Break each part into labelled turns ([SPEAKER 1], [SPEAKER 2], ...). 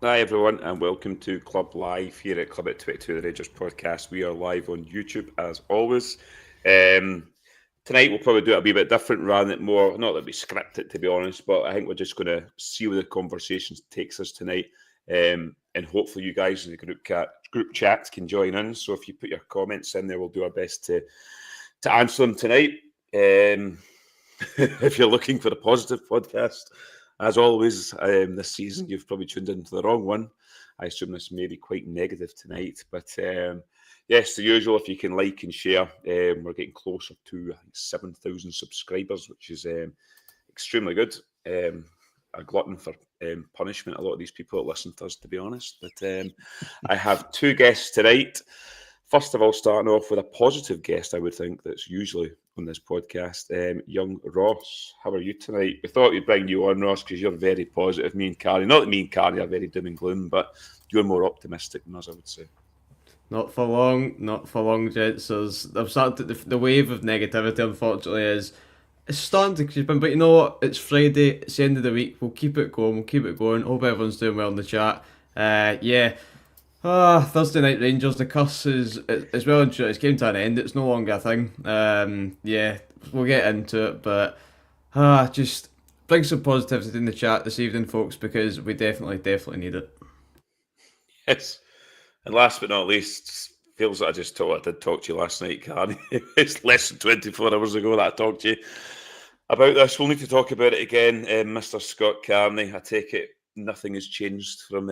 [SPEAKER 1] Hi everyone, and welcome to Club Live here at Club at 22, the Rangers podcast. We are live on YouTube as always. Tonight we'll probably do it a wee bit different, rather than more, not that we script it to be honest, but I think we're just going to see where the conversation takes us tonight. And hopefully you guys in the group chat can join in. So if you put your comments in there, we'll do our best to answer them tonight. If you're looking for a positive podcast, as always, this season, you've probably tuned into the wrong one. I assume this may be quite negative tonight. But yes, the usual, if you can like and share, we're getting closer to 7,000 subscribers, which is extremely good. A glutton for punishment, a lot of these people that listen to us, to be honest. But I have two guests tonight. First of all, starting off with a positive guest, I would think, that's usually on this podcast, young Ross. How are you tonight? We thought we'd bring you on, Ross, because you're very positive. Me and Carrie, not that me and Carrie are very doom and gloom, but you're more optimistic than us, I would say.
[SPEAKER 2] Not for long, gents. I've started the wave of negativity. Unfortunately, it's starting to creep in. But you know what? It's Friday. It's the end of the week. We'll keep it going. We'll keep it going. Hope everyone's doing well in the chat. Yeah. Thursday night Rangers. The curse is well and true. It's came to an end. It's no longer a thing. Yeah, we'll get into it. But just bring some positivity in the chat this evening, folks, because we definitely need it.
[SPEAKER 1] Yes. And last but not least, feels like I did talk to you last night, Carrie. It's less than 24 hours ago that I talked to you about this. We'll need to talk about it again. Mr. Scott Carney, I take it nothing has changed from,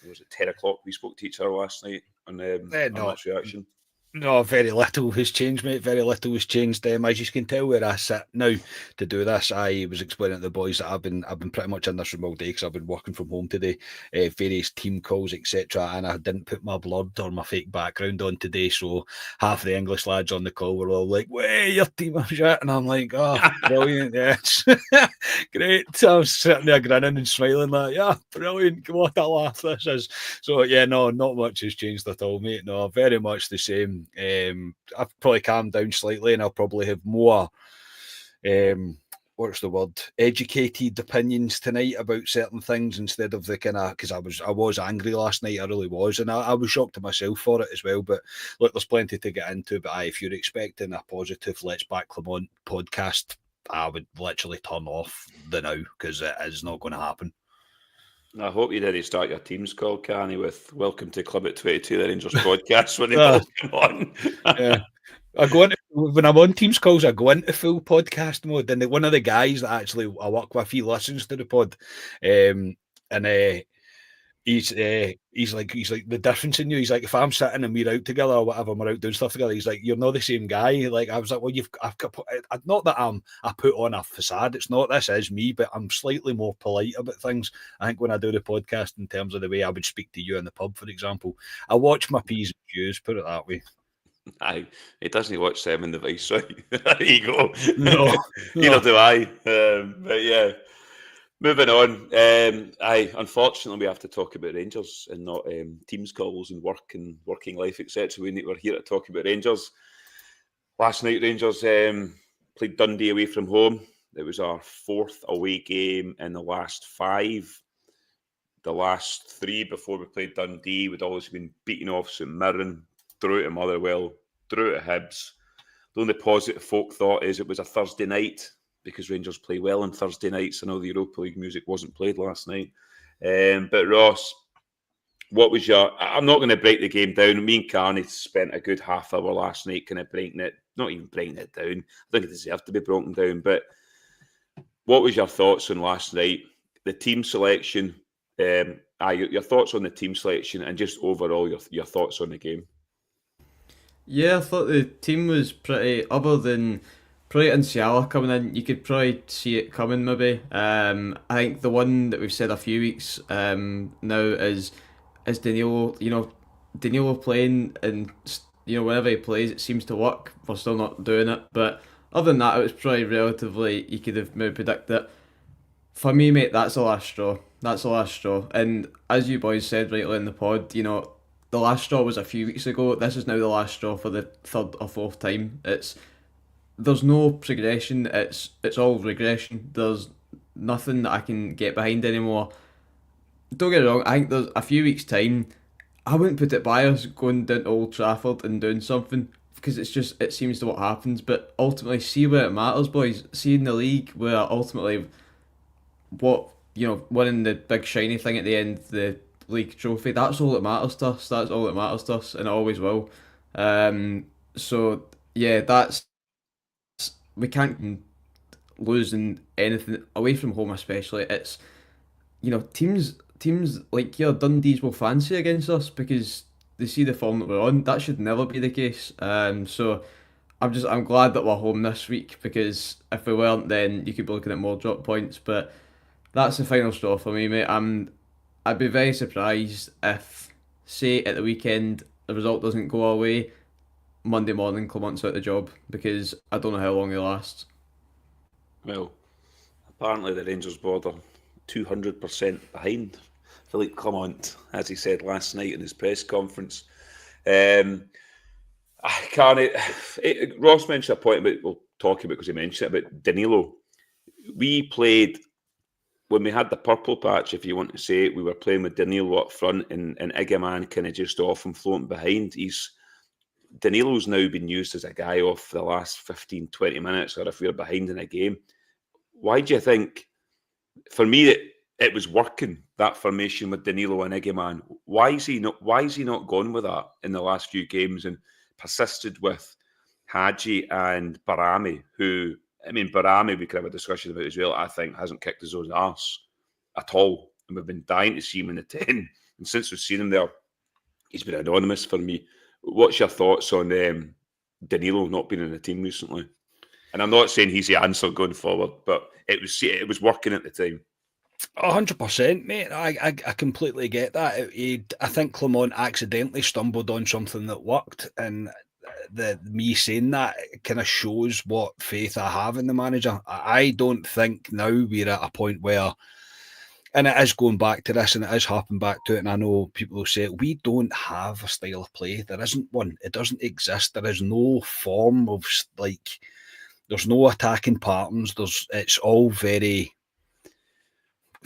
[SPEAKER 1] was it 10 o'clock we spoke to each other last night on this reaction?
[SPEAKER 3] No, very little has changed, mate. Very little has changed. As you can tell where I sit now to do this, I was explaining to the boys that I've been pretty much in this room all day because I've been working from home today, various team calls, etc. And I didn't put my blurred or my fake background on today, so half the English lads on the call were all like, "Way, your team of shit," and I'm like, "Oh, brilliant, yes, great." I was sitting there grinning and smiling like, "Yeah, brilliant, what a laugh this is." So yeah, no, not much has changed at all, mate. No, very much the same. I've probably calmed down slightly, and I'll probably have more what's the word, educated opinions tonight about certain things instead of the kind of, because I was angry last night, I really was, and I was shocked to myself for it as well. But look, there's plenty to get into. But if you're expecting a positive Let's Back Clement podcast, I would literally turn off the now, because it is not going to happen.
[SPEAKER 1] I hope you didn't start your team's call, Carney, with "Welcome to Club at 22, the Rangers podcast" when they both come on.
[SPEAKER 3] Yeah. When I'm on Teams calls, I go into full podcast mode, and one of the guys that actually I work with, he listens to the pod, and he's like the difference in you. He's like, if I'm sitting and we're out together or whatever, we're out doing stuff together, he's like, you're not the same guy. Like, I was like, well, I've got, not that I put on a facade. It's not, this is me, but I'm slightly more polite about things. I think when I do the podcast, in terms of the way I would speak to you in the pub, for example, I watch my P's and Q's, put it that way.
[SPEAKER 1] Aye, he doesn't watch Sam and the Vice, right? There you go.
[SPEAKER 3] No.
[SPEAKER 1] Neither do I. But yeah, moving on. Unfortunately, we have to talk about Rangers and not teams calls and work and working life, etc. We're here to talk about Rangers. Last night, Rangers played Dundee away from home. It was our fourth away game in the last five. The last three before we played Dundee, we'd always been beaten off St Mirren, drew to Motherwell, drew to Hibs. The only positive folk thought is it was a Thursday night, because Rangers play well on Thursday nights. I know the Europa League music wasn't played last night. But Ross, what was I'm not going to break the game down. Me and Carney spent a good half hour last night kind of not even breaking it down. I think it deserved to be broken down. But what was your thoughts on last night? The team selection, your thoughts on the team selection, and just overall your thoughts on the game.
[SPEAKER 2] Yeah, I thought the team was pretty, other than probably Insiala coming in, you could probably see it coming maybe. I think the one that we've said a few weeks now is Danilo. Danilo playing, and whenever he plays, it seems to work. We're still not doing it, but other than that, it was probably relatively, you could have maybe predicted it. For me, mate, that's the last straw. That's the last straw. And as you boys said rightly in the pod, the last straw was a few weeks ago. This is now the last straw for the third or fourth time. There's no progression. It's all regression. There's nothing that I can get behind anymore. don't get me wrong, I think there's a few weeks' time, I wouldn't put it by us going down to Old Trafford and doing something because it seems to what happens. But ultimately, see where it matters, boys. See in the league where ultimately what winning the big shiny thing at the end of the league trophy. That's all that matters to us. That's all that matters to us, and it always will. So yeah, that's we can't losing anything away from home, especially. It's teams like your Dundees will fancy against us because they see the form that we're on. That should never be the case. So I'm glad that we're home this week because if we weren't, then you could be looking at more drop points. But that's the final straw for me, mate. I'd be very surprised if, say, at the weekend the result doesn't go our way. Monday morning, Clement's out the job because I don't know how long he lasts.
[SPEAKER 1] Well, apparently the Rangers board are 200% behind Philippe Clement, as he said last night in his press conference. I can't. Ross mentioned a point about, we'll talk about because he mentioned it, about Danilo. We played, when we had the purple patch, if you want to say it, we were playing with Danilo up front and Igaman kind of just off and floating behind. Danilo's now been used as a guy off for the last 15, 20 minutes, or if we're behind in a game. Why do you think, for me, it was working, that formation with Danilo and Igaman? Why is he not gone with that in the last few games and persisted with Hadji and Barami, who, I mean, Barami we could have a discussion about as well, I think hasn't kicked his own arse at all. And we've been dying to see him in the 10. And since we've seen him there, he's been anonymous for me. What's your thoughts on Danilo not being in the team recently? And I'm not saying he's the answer going forward, but it was working at the time.
[SPEAKER 3] 100%, mate. I completely get that. I think Clement accidentally stumbled on something that worked, and me saying that kind of shows what faith I have in the manager. I don't think now we're at a point where, and it is going back to this and it is harping back to it, and I know people will say it, we don't have a style of play. There isn't one. It doesn't exist. There is no form of, like, there's no attacking patterns. It's all very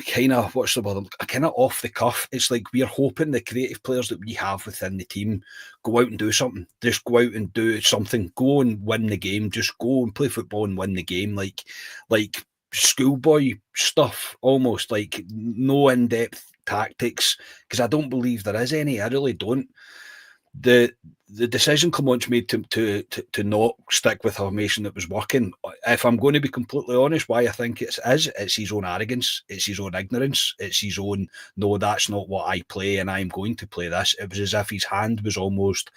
[SPEAKER 3] kind of, what's the word, kind of off the cuff. It's like we're hoping the creative players that we have within the team go out and do something. Just go out and do something. Go and win the game. Just go and play football and win the game. Like schoolboy stuff, almost, like no in-depth tactics, because I don't believe there is any. I really don't. The decision Clement's made to not stick with a formation that was working, if I'm going to be completely honest, why I think it's his own arrogance, it's his own ignorance, it's his own, no, that's not what I play and I'm going to play this. It was as if his hand was almost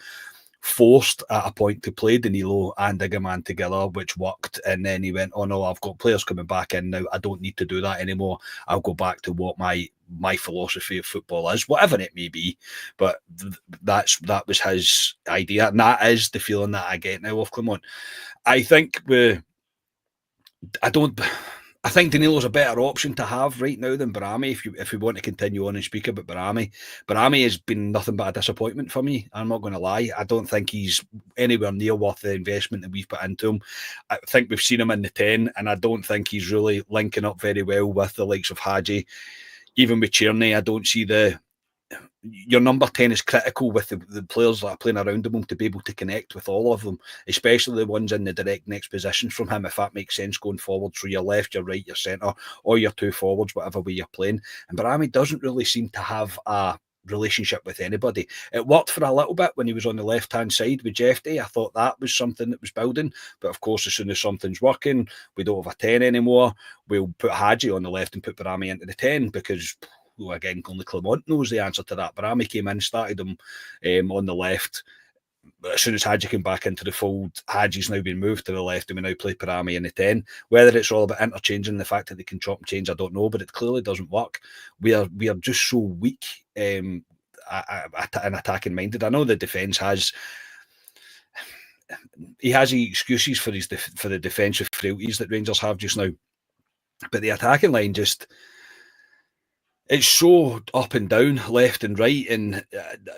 [SPEAKER 3] forced at a point to play Danilo and Igaman together, which worked, and then he went, oh no, I've got players coming back in now, I don't need to do that anymore, I'll go back to what my philosophy of football is, whatever it may be. But that was his idea, and that is the feeling that I get now of Clement. I think I think Danilo's a better option to have right now than Barami if we want to continue on and speak about Barami. Barami has been nothing but a disappointment for me. I'm not going to lie. I don't think he's anywhere near worth the investment that we've put into him. I think we've seen him in the 10, and I don't think he's really linking up very well with the likes of Hadji. Even with Tierney, I don't see your number 10 is critical with the players that are playing around him to be able to connect with all of them, especially the ones in the direct next positions from him, if that makes sense going forward through your left, your right, your centre, or your two forwards, whatever way you're playing. And Barami doesn't really seem to have a relationship with anybody. It worked for a little bit when he was on the left-hand side with Jeffy. I thought that was something that was building, but of course, as soon as something's working, we don't have a 10 anymore. We'll put Hadji on the left and put Barami into the 10 because, well, again, only Clement knows the answer to that. Barami came in, started him on the left. As soon as Hadji came back into the fold, Hadji's now been moved to the left, and we now play Barami in the 10. Whether it's all about interchanging, the fact that they can chop and change, I don't know, but it clearly doesn't work. We are just so weak and attacking minded. I know the defence has excuses for the defensive frailties that Rangers have just now, but the attacking line just, It's so up and down, left and right, and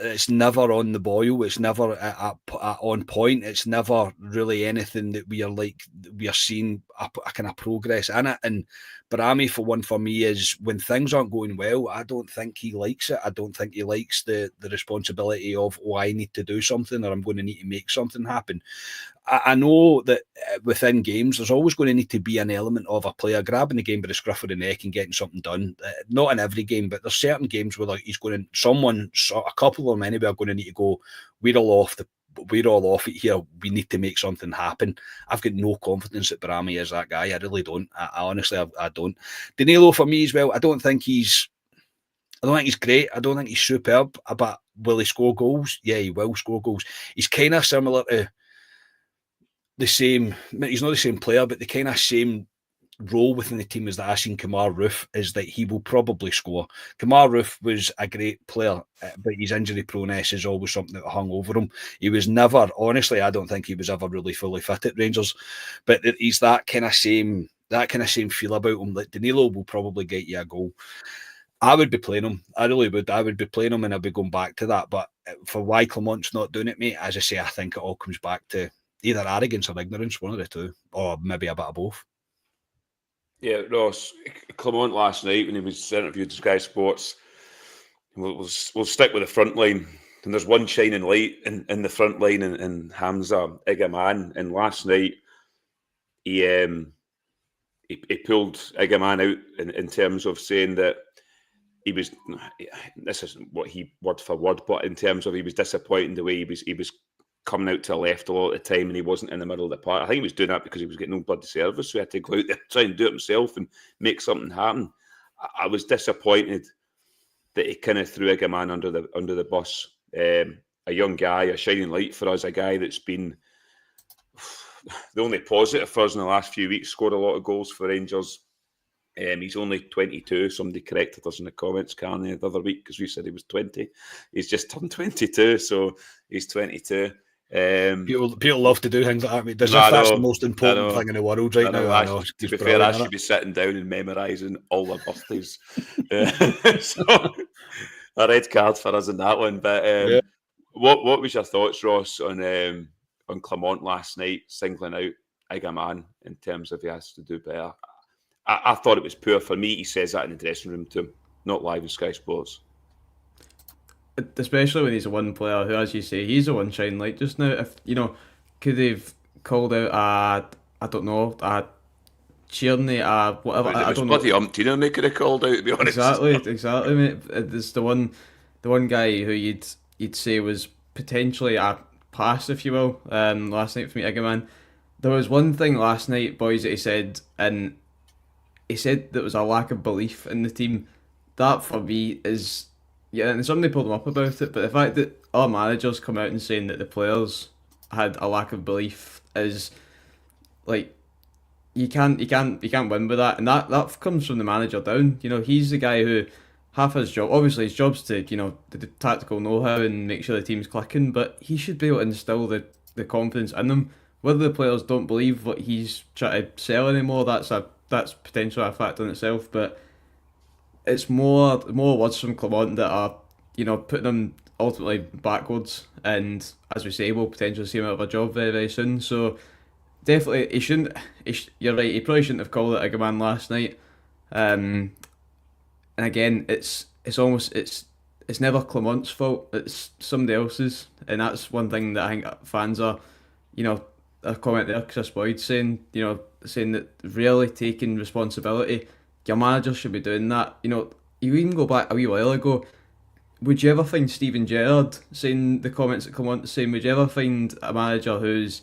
[SPEAKER 3] it's never on the boil. It's never at on point. It's never really anything that we are seeing a kind of progress in it. And Barami, for me, is when things aren't going well, I don't think he likes it. I don't think he likes the responsibility of, I need to do something, or I'm going to need to make something happen. I know that within games, there's always going to need to be an element of a player grabbing the game by the scruff of the neck and getting something done. Not in every game, but there's certain games where he's going to, a couple of them anyway, are going to need to go, we're all off it here. We need to make something happen. I've got no confidence that Barami is that guy. I really don't. I honestly, I don't. Danilo, for me as well, I don't think he's great. I don't think he's superb. But will he score goals? Yeah, he will score goals. He's kind of similar to the same, he's not the same player, but the kind of same role within the team as that I seen Kemar Roofe, is that he will probably score. Kemar Roofe was a great player, but his injury proneness is always something that hung over him. He was never, honestly, I don't think he was ever really fully fit at Rangers, but he's that kind of same feel about him. Like Danilo will probably get you a goal. I would be playing him. I really would. I would be playing him, and I'd be going back to that. But for why Clement's not doing it, mate, as I say, I think it all comes back to either arrogance or ignorance, one of the two, or maybe a bit of both.
[SPEAKER 1] Yeah, Ross, Clement last night when he was interviewed to Sky Sports, we'll stick with the front line. And there's one shining light in the front line in Hamza Igaman. And last night, he pulled Igaman out in terms of saying that he was, this isn't what he word for word, but in terms of he was disappointed the way he was coming out to the left a lot of the time and he wasn't in the middle of the park. I think he was doing that because he was getting no bloody service, so he had to go out there, try and do it himself and make something happen. I was disappointed that he kind of threw Igaman under the bus. A young guy, a shining light for us, a guy that's been the only positive for us in the last few weeks, scored a lot of goals for Rangers. He's only 22. Somebody corrected us in the comments, Carney, the other week, because we said he was 20. He's just turned 22, so he's 22.
[SPEAKER 3] People love to do things like that. I mean, that's the most important thing in the world right now. I know.
[SPEAKER 1] To be fair, I should be sitting down and memorising all their birthdays. So a red card for us in that one. But what was your thoughts, Ross, on Clement last night, singling out Igaman in terms of he has to do better? I thought it was poor. For me, he says that in the dressing room to him, not live with Sky Sports.
[SPEAKER 2] Especially when he's a one player who, as you say, he's a one shining light just now. If could they've called out I don't know, Tierney, whatever.
[SPEAKER 1] I don't know. Bloody umpteen they could have called out, to be honest.
[SPEAKER 2] Exactly, mate. It's the one guy who you'd say was potentially a pass, if you will. Last night for me, Igaman. There was one thing last night, boys, that he said, and he said there was a lack of belief in the team. That for me is. Yeah, and somebody pulled him up about it, but the fact that our managers come out and saying that the players had a lack of belief is like you can't win with that, and that comes from the manager down. He's the guy who half his job, obviously his job's to the tactical know-how and make sure the team's clicking, but he should be able to instill the confidence in them. Whether the players don't believe what he's trying to sell anymore, that's potentially a fact in itself, but. It's more words from Clement that are, putting him ultimately backwards, and as we say, we'll potentially see him out of a job very, very soon. So definitely, he shouldn't. You're right. He probably shouldn't have called it Igaman last night. And again, it's never Clement's fault. It's somebody else's, and that's one thing that I think fans are, a comment there, Chris Boyd saying that really taking responsibility. Your manager should be doing that. You even go back a wee while ago. Would you ever find Steven Gerrard saying the comments that Clement saying? Would you ever find a manager who's,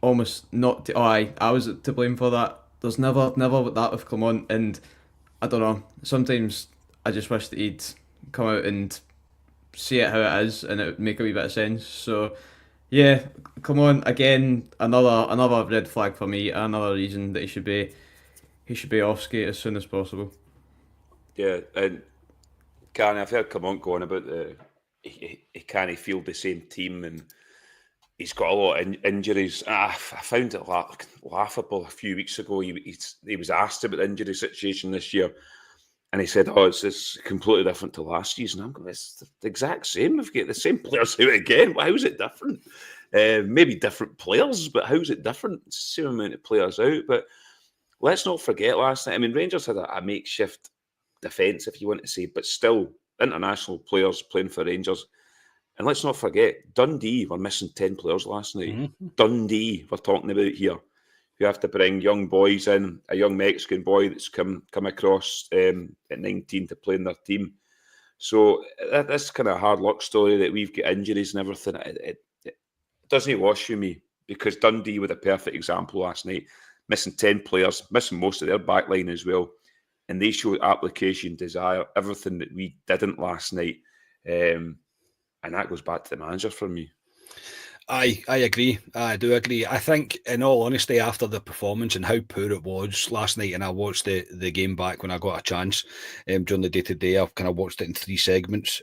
[SPEAKER 2] almost not? I was to blame for that. There's never that with Clement, and I don't know. Sometimes I just wish that he'd come out and see it how it is, and it would make a wee bit of sense. So, yeah, Clement again, another red flag for me. Another reason that he should be off skate as soon as possible.
[SPEAKER 1] Yeah, and I've heard Clement going about he can't field the same team, and he's got a lot of injuries. I found it laughable a few weeks ago. He was asked about the injury situation this year, And he said, "Oh, it's completely different to last season." I'm going, "It's the exact same. We've got the same players out again. How is it different? Maybe different players, but how's it different? It's the same amount of players out." But let's not forget last night. I mean, Rangers had a makeshift defence, if you want to say, but still international players playing for Rangers. And let's not forget, Dundee were missing 10 players last night.
[SPEAKER 3] Mm-hmm.
[SPEAKER 1] Dundee, we're talking about here. You have to bring young boys in, a young Mexican boy that's come across at 19 to play in their team. So that's kind of a hard luck story that we've got injuries and everything. It doesn't wash you me, because Dundee were the perfect example last night, missing 10 players, missing most of their back line as well. And they showed application, desire, everything that we didn't last night. And that goes back to the manager for me.
[SPEAKER 3] I agree. I do agree. I think, in all honesty, after the performance and how poor it was last night, and I watched the game back when I got a chance during the day-to-day, I've kind of watched it in 3 segments.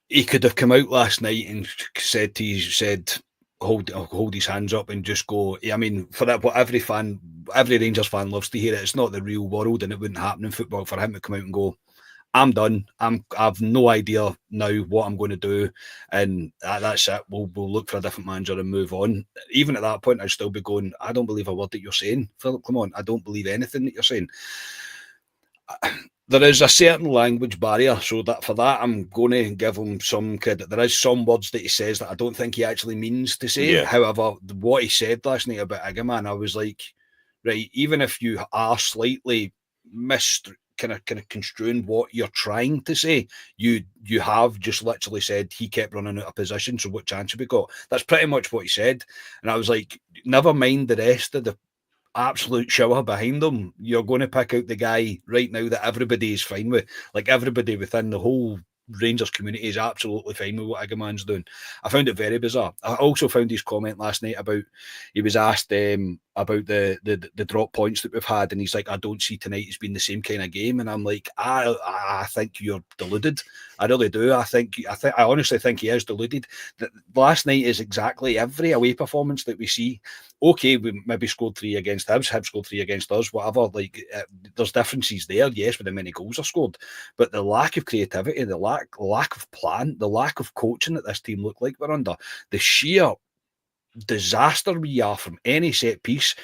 [SPEAKER 3] He could have come out last night and said hold his hands up and just go. I mean, for that, what every Rangers fan loves to hear it. It's not the real world, and it wouldn't happen in football for him to come out and go, "I'm done. I've no idea now what I'm going to do, and that's it. We'll look for a different manager and move on." Even at that point, I'd still be going, "I don't believe a word that you're saying, Philip. Come on, I don't believe anything that you're saying." There is a certain language barrier, so that for that, I'm going to give him some credit. There is some words that he says that I don't think he actually means to say.
[SPEAKER 1] Yeah.
[SPEAKER 3] However, what he said last night about Igaman, I was like, right, even if you are slightly kind of construing what you're trying to say, you have just literally said he kept running out of position, so what chance have we got? That's pretty much what he said. And I was like, never mind the rest of the absolute shower behind him, you're going to pick out the guy right now that everybody is fine with. Like, everybody within the whole Rangers community is absolutely fine with what Igaman's doing. I found it very bizarre. I also found his comment last night about, he was asked about the drop points that we've had, and he's like, "I don't see tonight as being the same kind of game." And I'm like, I think you're deluded. I really do. I honestly think he is deluded. That last night is exactly every away performance that we see. Okay, we maybe scored 3 against Hibs scored 3 against us, whatever. Like, there's differences there, yes, with the many goals are scored, but the lack of creativity, the lack of plan, the lack of coaching that this team look like we're under, the sheer disaster we are from any set piece,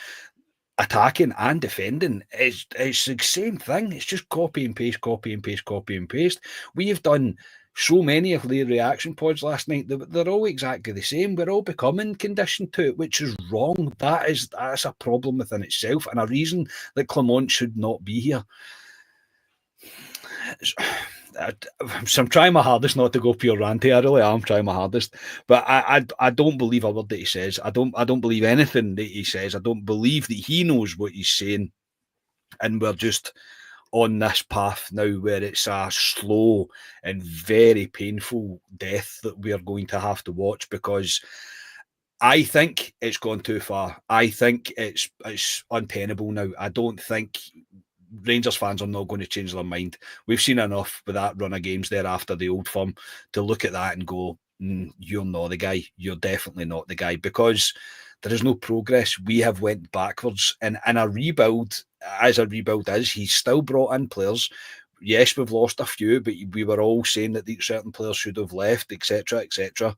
[SPEAKER 3] attacking and defending, it's the same thing. It's just copy and paste, copy and paste, copy and paste. We've done so many of the reaction pods last night, they're all exactly the same. We're all becoming conditioned to it, which is wrong. That's a problem within itself, and a reason that Clement should not be here. So I'm trying my hardest not to go pure ranty. I really am trying my hardest, but I don't believe a word that he says. I don't believe anything that he says. I don't believe that he knows what he's saying, and we're just on this path now where it's a slow and very painful death that we are going to have to watch, because I think it's gone too far. I think it's untenable now. I don't think Rangers fans are not going to change their mind. We've seen enough with that run of games there after the Old Firm to look at that and go, "You're not the guy. You're definitely not the guy," because there is no progress. We have went backwards, and a rebuild, as a rebuild is, he's still brought in players. Yes, we've lost a few, but we were all saying that these certain players should have left, etc., etc.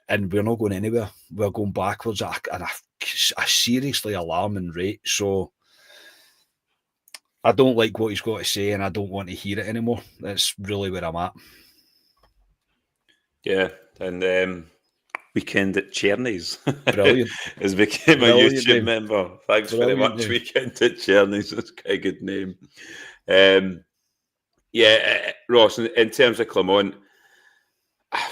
[SPEAKER 3] And we're not going anywhere. We're going backwards at a seriously alarming rate. So I don't like what he's got to say, and I don't want to hear it anymore. That's really where I'm at.
[SPEAKER 1] Yeah, and Weekend at Cherny's.
[SPEAKER 3] Brilliant.
[SPEAKER 1] Has become
[SPEAKER 3] Brilliant
[SPEAKER 1] a YouTube
[SPEAKER 3] name.
[SPEAKER 1] member. Thanks
[SPEAKER 3] Brilliant
[SPEAKER 1] very much,
[SPEAKER 3] name.
[SPEAKER 1] Weekend at Cherny's. That's quite a good name. Ross, in terms of Clement, I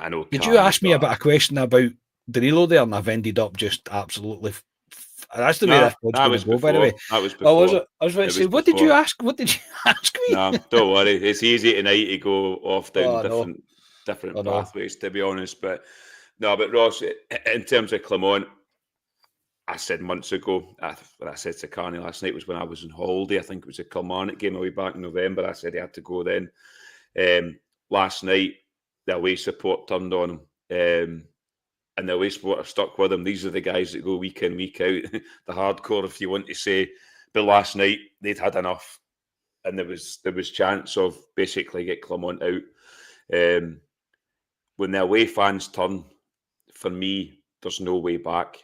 [SPEAKER 1] know.
[SPEAKER 3] Did you ask me about a question about Danilo there, and I've ended up just absolutely. That's the way that was going to go, by the way.
[SPEAKER 1] That was before.
[SPEAKER 3] Oh, was it? I was about to say, what did you ask? What did you ask me?
[SPEAKER 1] No, don't worry. It's easy tonight to go off down different pathways, to be honest. But Ross, in terms of Clement, I said months ago, what I said to Carney last night was when I was on holiday. I think it was a Kilmarnock game away back in November. I said he had to go then. Last night, the away support turned on him. and the away support are stuck with them. These are the guys that go week in, week out, the hardcore, if you want to say. But last night, they'd had enough, and there was chance of basically get Clement out. When the away fans turn, for me, there's no way back.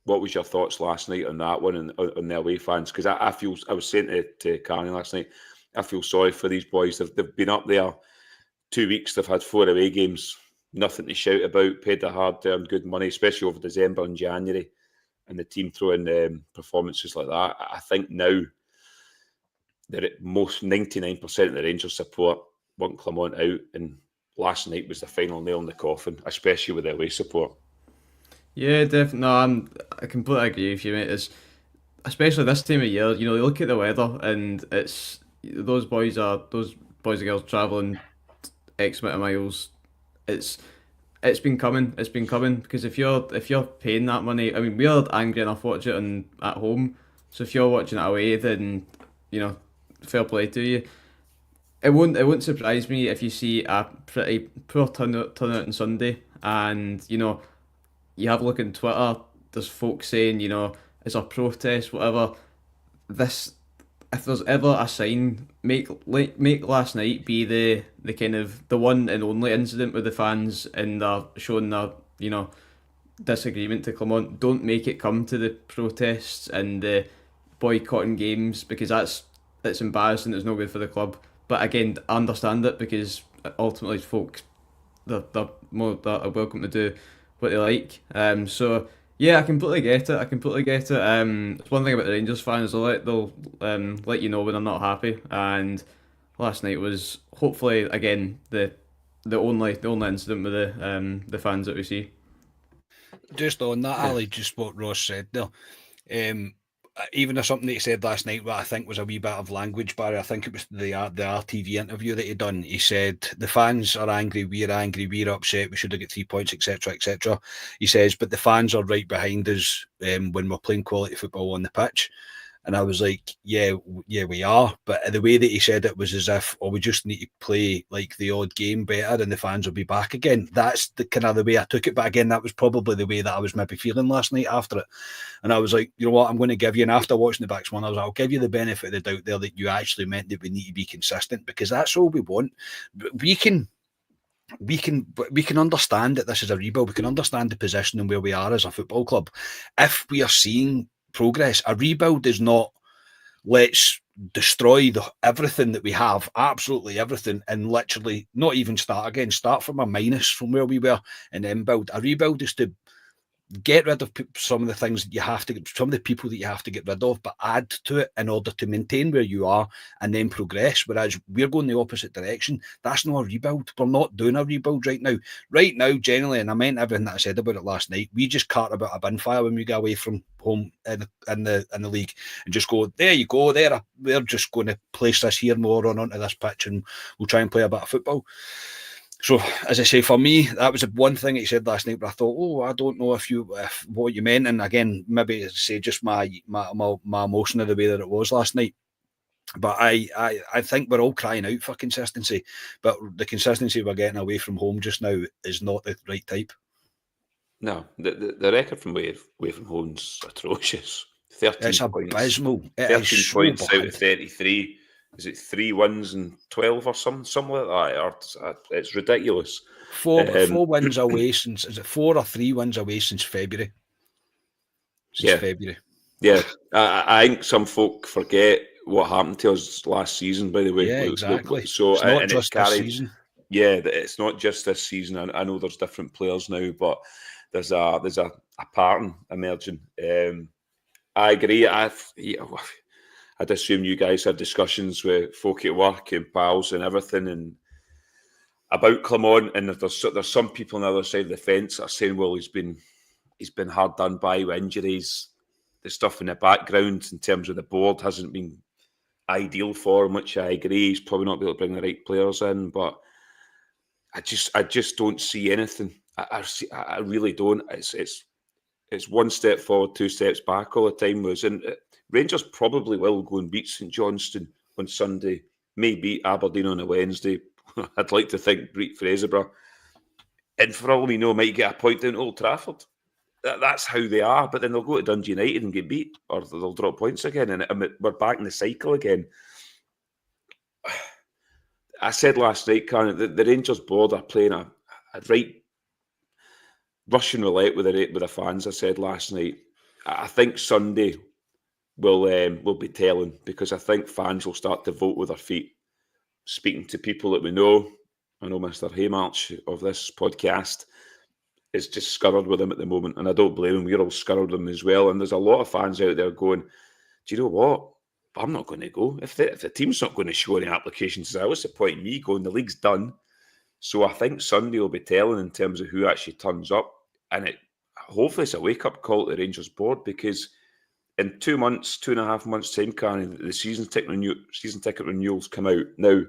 [SPEAKER 1] What was your thoughts last night on that one and on the away fans? Because I was saying to Carney last night, I feel sorry for these boys. They've been up there 2 weeks. They've had 4 away games, nothing to shout about. Paid the hard-earned good money, especially over December and January, and the team throwing performances like that. I think now that most 99% of the Rangers support want Clement out, and last night was the final nail in the coffin, especially with the away support.
[SPEAKER 2] Yeah, definitely. No, I completely agree with you, mate. It's especially this time of year. You know, you look at the weather, and it's those boys and girls travelling X amount of miles. It's been coming. It's been coming because if you're paying that money, I mean, we're angry enough watching it at home. So if you're watching it away, then you know, fair play to you. It won't surprise me if you see a pretty poor turnout on Sunday, and you know, you have a look on Twitter. There's folks saying, you know, it's a protest, whatever. This, if there's ever a sign, make last night be the kind of the one and only incident with the fans and they're showing their, you know, disagreement to Clement. Don't make it come to the protests and the boycotting games, because it's embarrassing. It's no good for the club. But again, I understand it, because ultimately folks they're welcome to do what they like. So yeah, I completely get it. It's one thing about the Rangers fans, they'll let you know when they're not happy. And last night was hopefully again the only incident with the fans that we see.
[SPEAKER 3] Just on that, Ali, just what Ross said there. Even if something that he said last night, what I think was a wee bit of language barrier. I think it was the RTV interview that he done. He said the fans are angry, we're upset, we should have got 3 points, etc., etc. He says, but the fans are right behind us when we're playing quality football on the pitch. And I was like, yeah, we are. But the way that he said it was as if, we just need to play like the odd game better and the fans will be back again. That's the kind of the way I took it. But again, that was probably the way that I was maybe feeling last night after it. And I was like, you know what, I'm going to give you, and after watching the backs one, I was like, I'll give you the benefit of the doubt there that you actually meant that we need to be consistent, because that's all we want. We can understand that this is a rebuild. We can understand the position and where we are as a football club. If we are seeing progress, a rebuild is not let's destroy everything that we have, absolutely everything, and literally not even start again, start from a minus from where we were and then build. A rebuild is to get rid of some of the things that you have to, some of the people that you have to get rid of, but add to it in order to maintain where you are and then progress. Whereas we're going the opposite direction. That's not a rebuild. We're not doing a rebuild right now. Right now, generally, and I meant everything that I said about it last night, we just cart about a bin fire when we get away from home in the league and just go, there you go, there. We're just going to place this here more onto this pitch and we'll try and play a bit of football. So, as I say, for me, that was the one thing he said last night where I thought, I don't know if what you meant. And again, maybe, as I say, just my emotion of the way that it was last night. But I think we're all crying out for consistency. But the consistency we're getting away from home just now is not the right type.
[SPEAKER 1] No, the record from away from home's atrocious. 13
[SPEAKER 3] it's
[SPEAKER 1] points.
[SPEAKER 3] Abysmal.
[SPEAKER 1] 13 points out of 33. Is it 3 wins and 12 or something like that? It's ridiculous.
[SPEAKER 3] Four wins away since, is it 4 or 3 wins away since February? February.
[SPEAKER 1] Yeah, I think some folk forget what happened to us last season, by the way.
[SPEAKER 3] Yeah, exactly.
[SPEAKER 1] So
[SPEAKER 3] it's not just this season.
[SPEAKER 1] Yeah, it's not just this season. I know there's different players now, but there's a pattern emerging. I agree. I'd assume you guys had discussions with folk at work and pals and everything, and about Clement. And there's some people on the other side of the fence that are saying, well, he's been hard done by with injuries. The stuff in the background in terms of the board hasn't been ideal for him, which I agree. He's probably not able to bring the right players in, but I just don't see anything. I really don't. It's one step forward, 2 steps back all the time. Rangers probably will go and beat St Johnstone on Sunday, may beat Aberdeen on a Wednesday. I'd like to think beat Fraserburgh. and for all we know, might get a point down at Old Trafford. That's how they are. But then they'll go to Dundee United and get beat, or they'll drop points again, and we're back in the cycle again. I said last night, Karen, the Rangers board are playing a right Russian roulette with the fans. I said last night. I think Sunday will be telling, because I think fans will start to vote with their feet. Speaking to people that we know, I know Mr. Haymarch of this podcast is just scurred with him at the moment, and I don't blame him. We're all scurred with him as well. And there's a lot of fans out there going, do you know what? I'm not going to go. If the team's not going to show any applications, what's the point in me going? The league's done. So I think Sunday will be telling in terms of who actually turns up. And hopefully it's a wake-up call to the Rangers board, because in 2.5 months' time, Karen, the season ticket renewals come out. Now,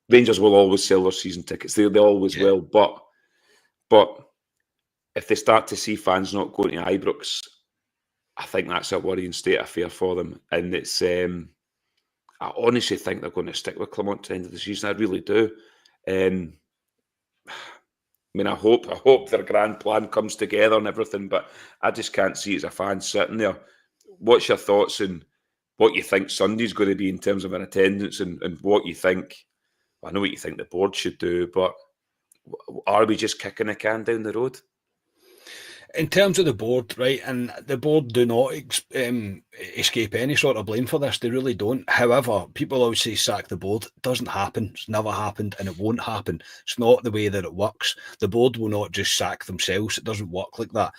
[SPEAKER 1] Rangers will always sell their season tickets. They always will. But if they start to see fans not going to Ibrox, I think that's a worrying state of affair for them. And it's, I honestly think they're going to stick with Clement to the end of the season. I really do. I hope their grand plan comes together and everything, but I just can't see it as a fan sitting there. What's your thoughts on what you think Sunday's going to be in terms of an attendance, and what you think? I know what you think the board should do, but are we just kicking a can down the road?
[SPEAKER 3] In terms of the board, right, and the board do not escape any sort of blame for this. They really don't. However, people always say sack the board. It doesn't happen. It's never happened, and it won't happen. It's not the way that it works. The board will not just sack themselves. It doesn't work like that.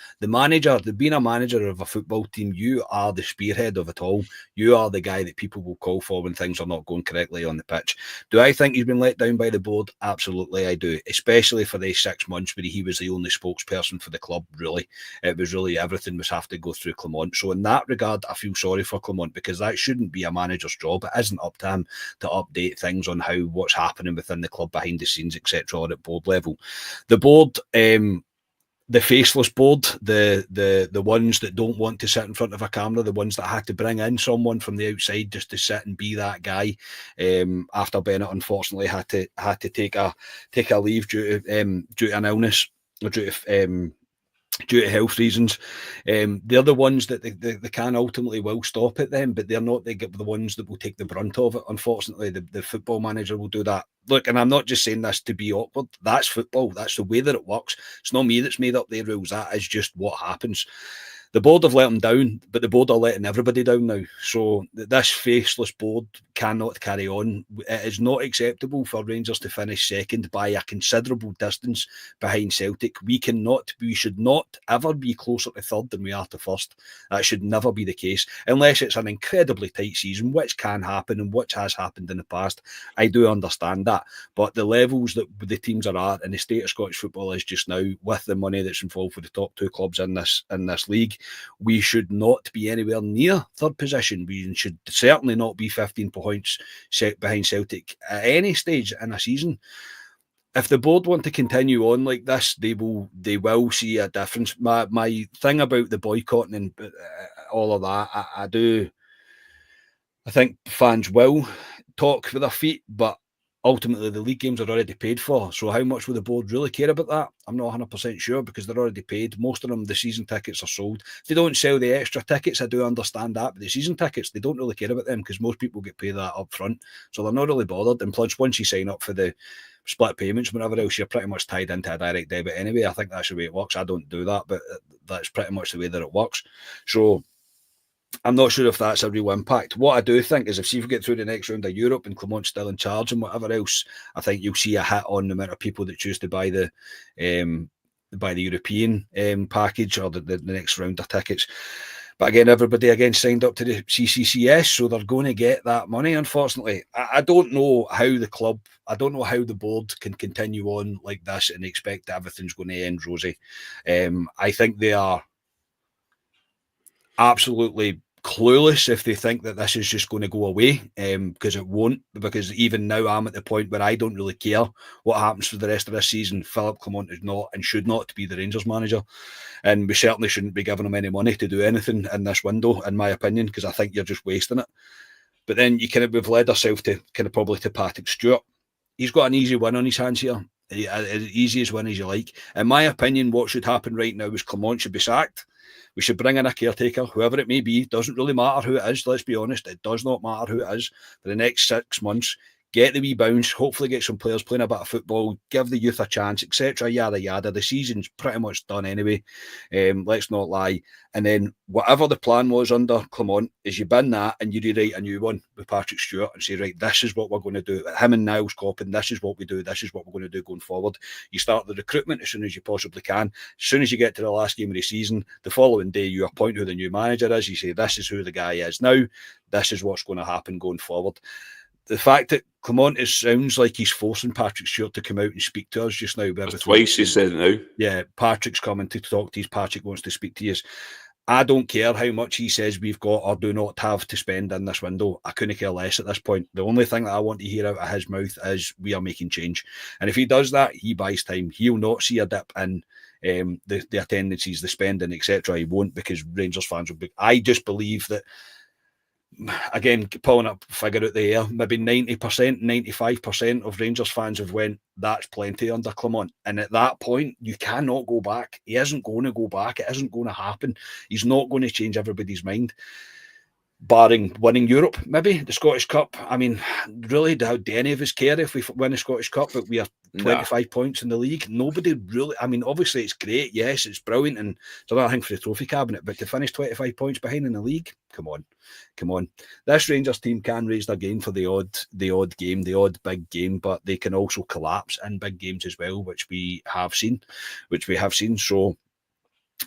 [SPEAKER 3] Being a manager of a football team, you are the spearhead of it all. You are the guy that people will call for when things are not going correctly on the pitch. Do I think he's been let down by the board? Absolutely, I do. Especially for the 6 months where he was the only spokesperson for the club, really. It was really everything was have to go through Clement. So in that regard, I feel sorry for Clement, because that shouldn't be a manager's job. It isn't up to him to update things on what's happening within the club behind the scenes, etc., or at board level. The board, the faceless board, the ones that don't want to sit in front of a camera, the ones that had to bring in someone from the outside just to sit and be that guy. After Bennett unfortunately had to take a leave due to an illness, or due to health reasons. They're the ones that they can ultimately will stop it then, but they're not the ones that will take the brunt of it. Unfortunately, the football manager will do that. Look, and I'm not just saying this to be awkward. That's football. That's the way that it works. It's not me that's made up the rules. That is just what happens. The board have let them down, but the board are letting everybody down now. So this faceless board cannot carry on. It is not acceptable for Rangers to finish second by a considerable distance behind Celtic. We should not ever be closer to third than we are to first. That should never be the case, unless it's an incredibly tight season, which can happen and which has happened in the past. I do understand that. But the levels that the teams are at and the state of Scottish football is just now, with the money that's involved for the top two clubs in this league, we should not be anywhere near third position. We should certainly not be 15 points behind Celtic at any stage in a season. If the board want to continue on like this, they will see a difference. My thing about the boycotting and all of that, I think fans will talk with their feet, but ultimately the league games are already paid for. So how much will the board really care about that? I'm not 100% sure, because they're already paid. Most of them, the season tickets are sold. If they don't sell the extra tickets, I do understand that. But the season tickets, they don't really care about them, because most people get paid that up front. So they're not really bothered. And plus, once you sign up for the split payments, whenever else, you're pretty much tied into a direct debit anyway. I think that's the way it works. I don't do that, but that's pretty much the way that it works. So I'm not sure if that's a real impact. What I do think is, if we get through the next round of Europe and Clement's still in charge and whatever else, I think you'll see a hit on the amount of people that choose to buy the European package, or the next round of tickets. But again, everybody again signed up to the CCCS, so they're going to get that money, unfortunately. I don't know how the board can continue on like this and expect that everything's going to end rosy. I think they are absolutely clueless if they think that this is just going to go away, because it won't. Because even now, I'm at the point where I don't really care what happens for the rest of this season. Philip Clement is not and should not be the Rangers manager, and we certainly shouldn't be giving him any money to do anything in this window, in my opinion, because I think you're just wasting it. But then we've led ourselves to probably to Patrick Stewart. He's got an easy win on his hands here. As easy as win as you like. In my opinion, what should happen right now is Clement should be sacked. We should bring in a caretaker, whoever it may be. Doesn't really matter who it is, let's be honest. It does not matter who it is for the next 6 months. Get the wee bounce, hopefully get some players playing a bit of football, give the youth a chance, etc. Yada, yada. The season's pretty much done anyway. Let's not lie. And then whatever the plan was under Clement is you bin that and you rewrite a new one with Patrick Stewart and say, right, this is what we're going to do. Him and Niles Coppin, this is what we do. This is what we're going to do going forward. You start the recruitment as soon as you possibly can. As soon as you get to the last game of the season, the following day you appoint who the new manager is. You say, this is who the guy is now. This is what's going to happen going forward. The fact that Clement sounds like he's forcing Patrick Stewart to come out and speak to us just now.
[SPEAKER 1] Twice he said it now.
[SPEAKER 3] Yeah, Patrick's coming to talk to us. Patrick wants to speak to us. I don't care how much he says we've got or do not have to spend in this window. I couldn't care less at this point. The only thing that I want to hear out of his mouth is we are making change. And if he does that, he buys time. He'll not see a dip in the attendances, the spending, etc. He won't, because Rangers fans will be. I just believe that, again, pulling up figure out the air, maybe 90%, 95% of Rangers fans have went, that's plenty under Clement. And at that point, you cannot go back. He isn't going to go back. It isn't going to happen. He's not going to change everybody's mind. Barring winning Europe, maybe the Scottish Cup. I mean, really, do any of us care if we win the Scottish Cup, but we are 25 points in the league? Nobody really. I mean, obviously, it's great. Yes, it's brilliant, and it's another thing for the trophy cabinet. But to finish 25 points behind in the league, come on. This Rangers team can raise their game for the odd game, the odd big game, but they can also collapse in big games as well, which we have seen. So,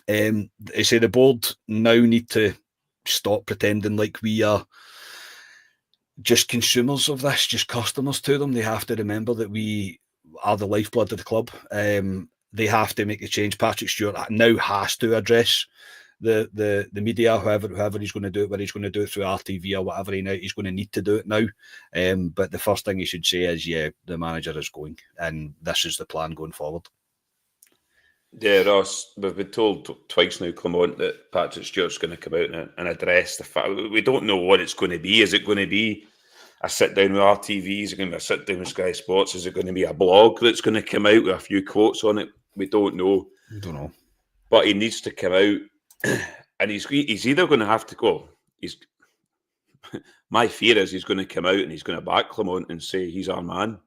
[SPEAKER 3] I say the board now need to stop pretending like we are just consumers of this, just customers to them. They have to remember that we are the lifeblood of the club. They have to make the change. Patrick Stewart now has to address the media, whoever he's going to do it, whether he's going to do it through RTV or whatever he's going to need to do it now. But the first thing he should say is, yeah, the manager is going, and this is the plan going forward.
[SPEAKER 1] Yeah, Ross, we've been told twice now, Clement, that Patrick Stewart's going to come out and address the fact. We don't know what it's going to be. Is it going to be a sit-down with RTV? Is it going to be a sit-down with Sky Sports? Is it going to be a blog that's going to come out with a few quotes on it? We don't know. But he needs to come out, and he's either going to have to go. My fear is he's going to come out and he's going to back Clement and say he's our man.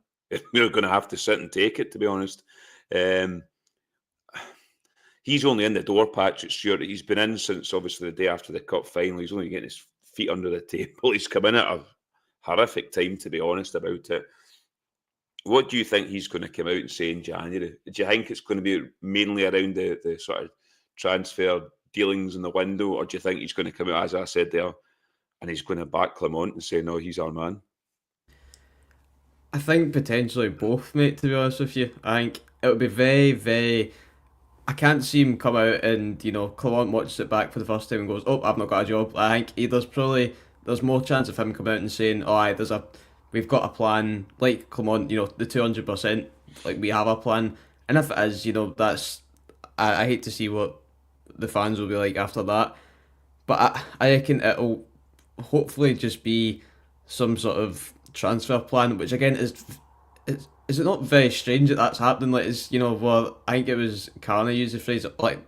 [SPEAKER 1] We're going to have to sit and take it, to be honest. He's only in the door, Patrick Stewart. He's been in since obviously the day after the cup final. He's only getting his feet under the table. He's come in at a horrific time, to be honest about it. What do you think he's going to come out and say in January? Do you think it's going to be mainly around the sort of transfer dealings in the window, or do you think he's going to come out, as I said there, and he's going to back Clement and say, no, he's our man?
[SPEAKER 2] I think potentially both, mate, to be honest with you. I think it would be very, very... I can't see him come out and, Clement watches it back for the first time and goes, oh, I've not got a job. I think there's more chance of him coming out and saying, we've got a plan, like Clement, the 200%, like we have a plan. And if it is, that's, I hate to see what the fans will be like after that. But I reckon it'll hopefully just be some sort of transfer plan, which again is it not very strange that that's happening? Like, I think it was Carney used the phrase, like,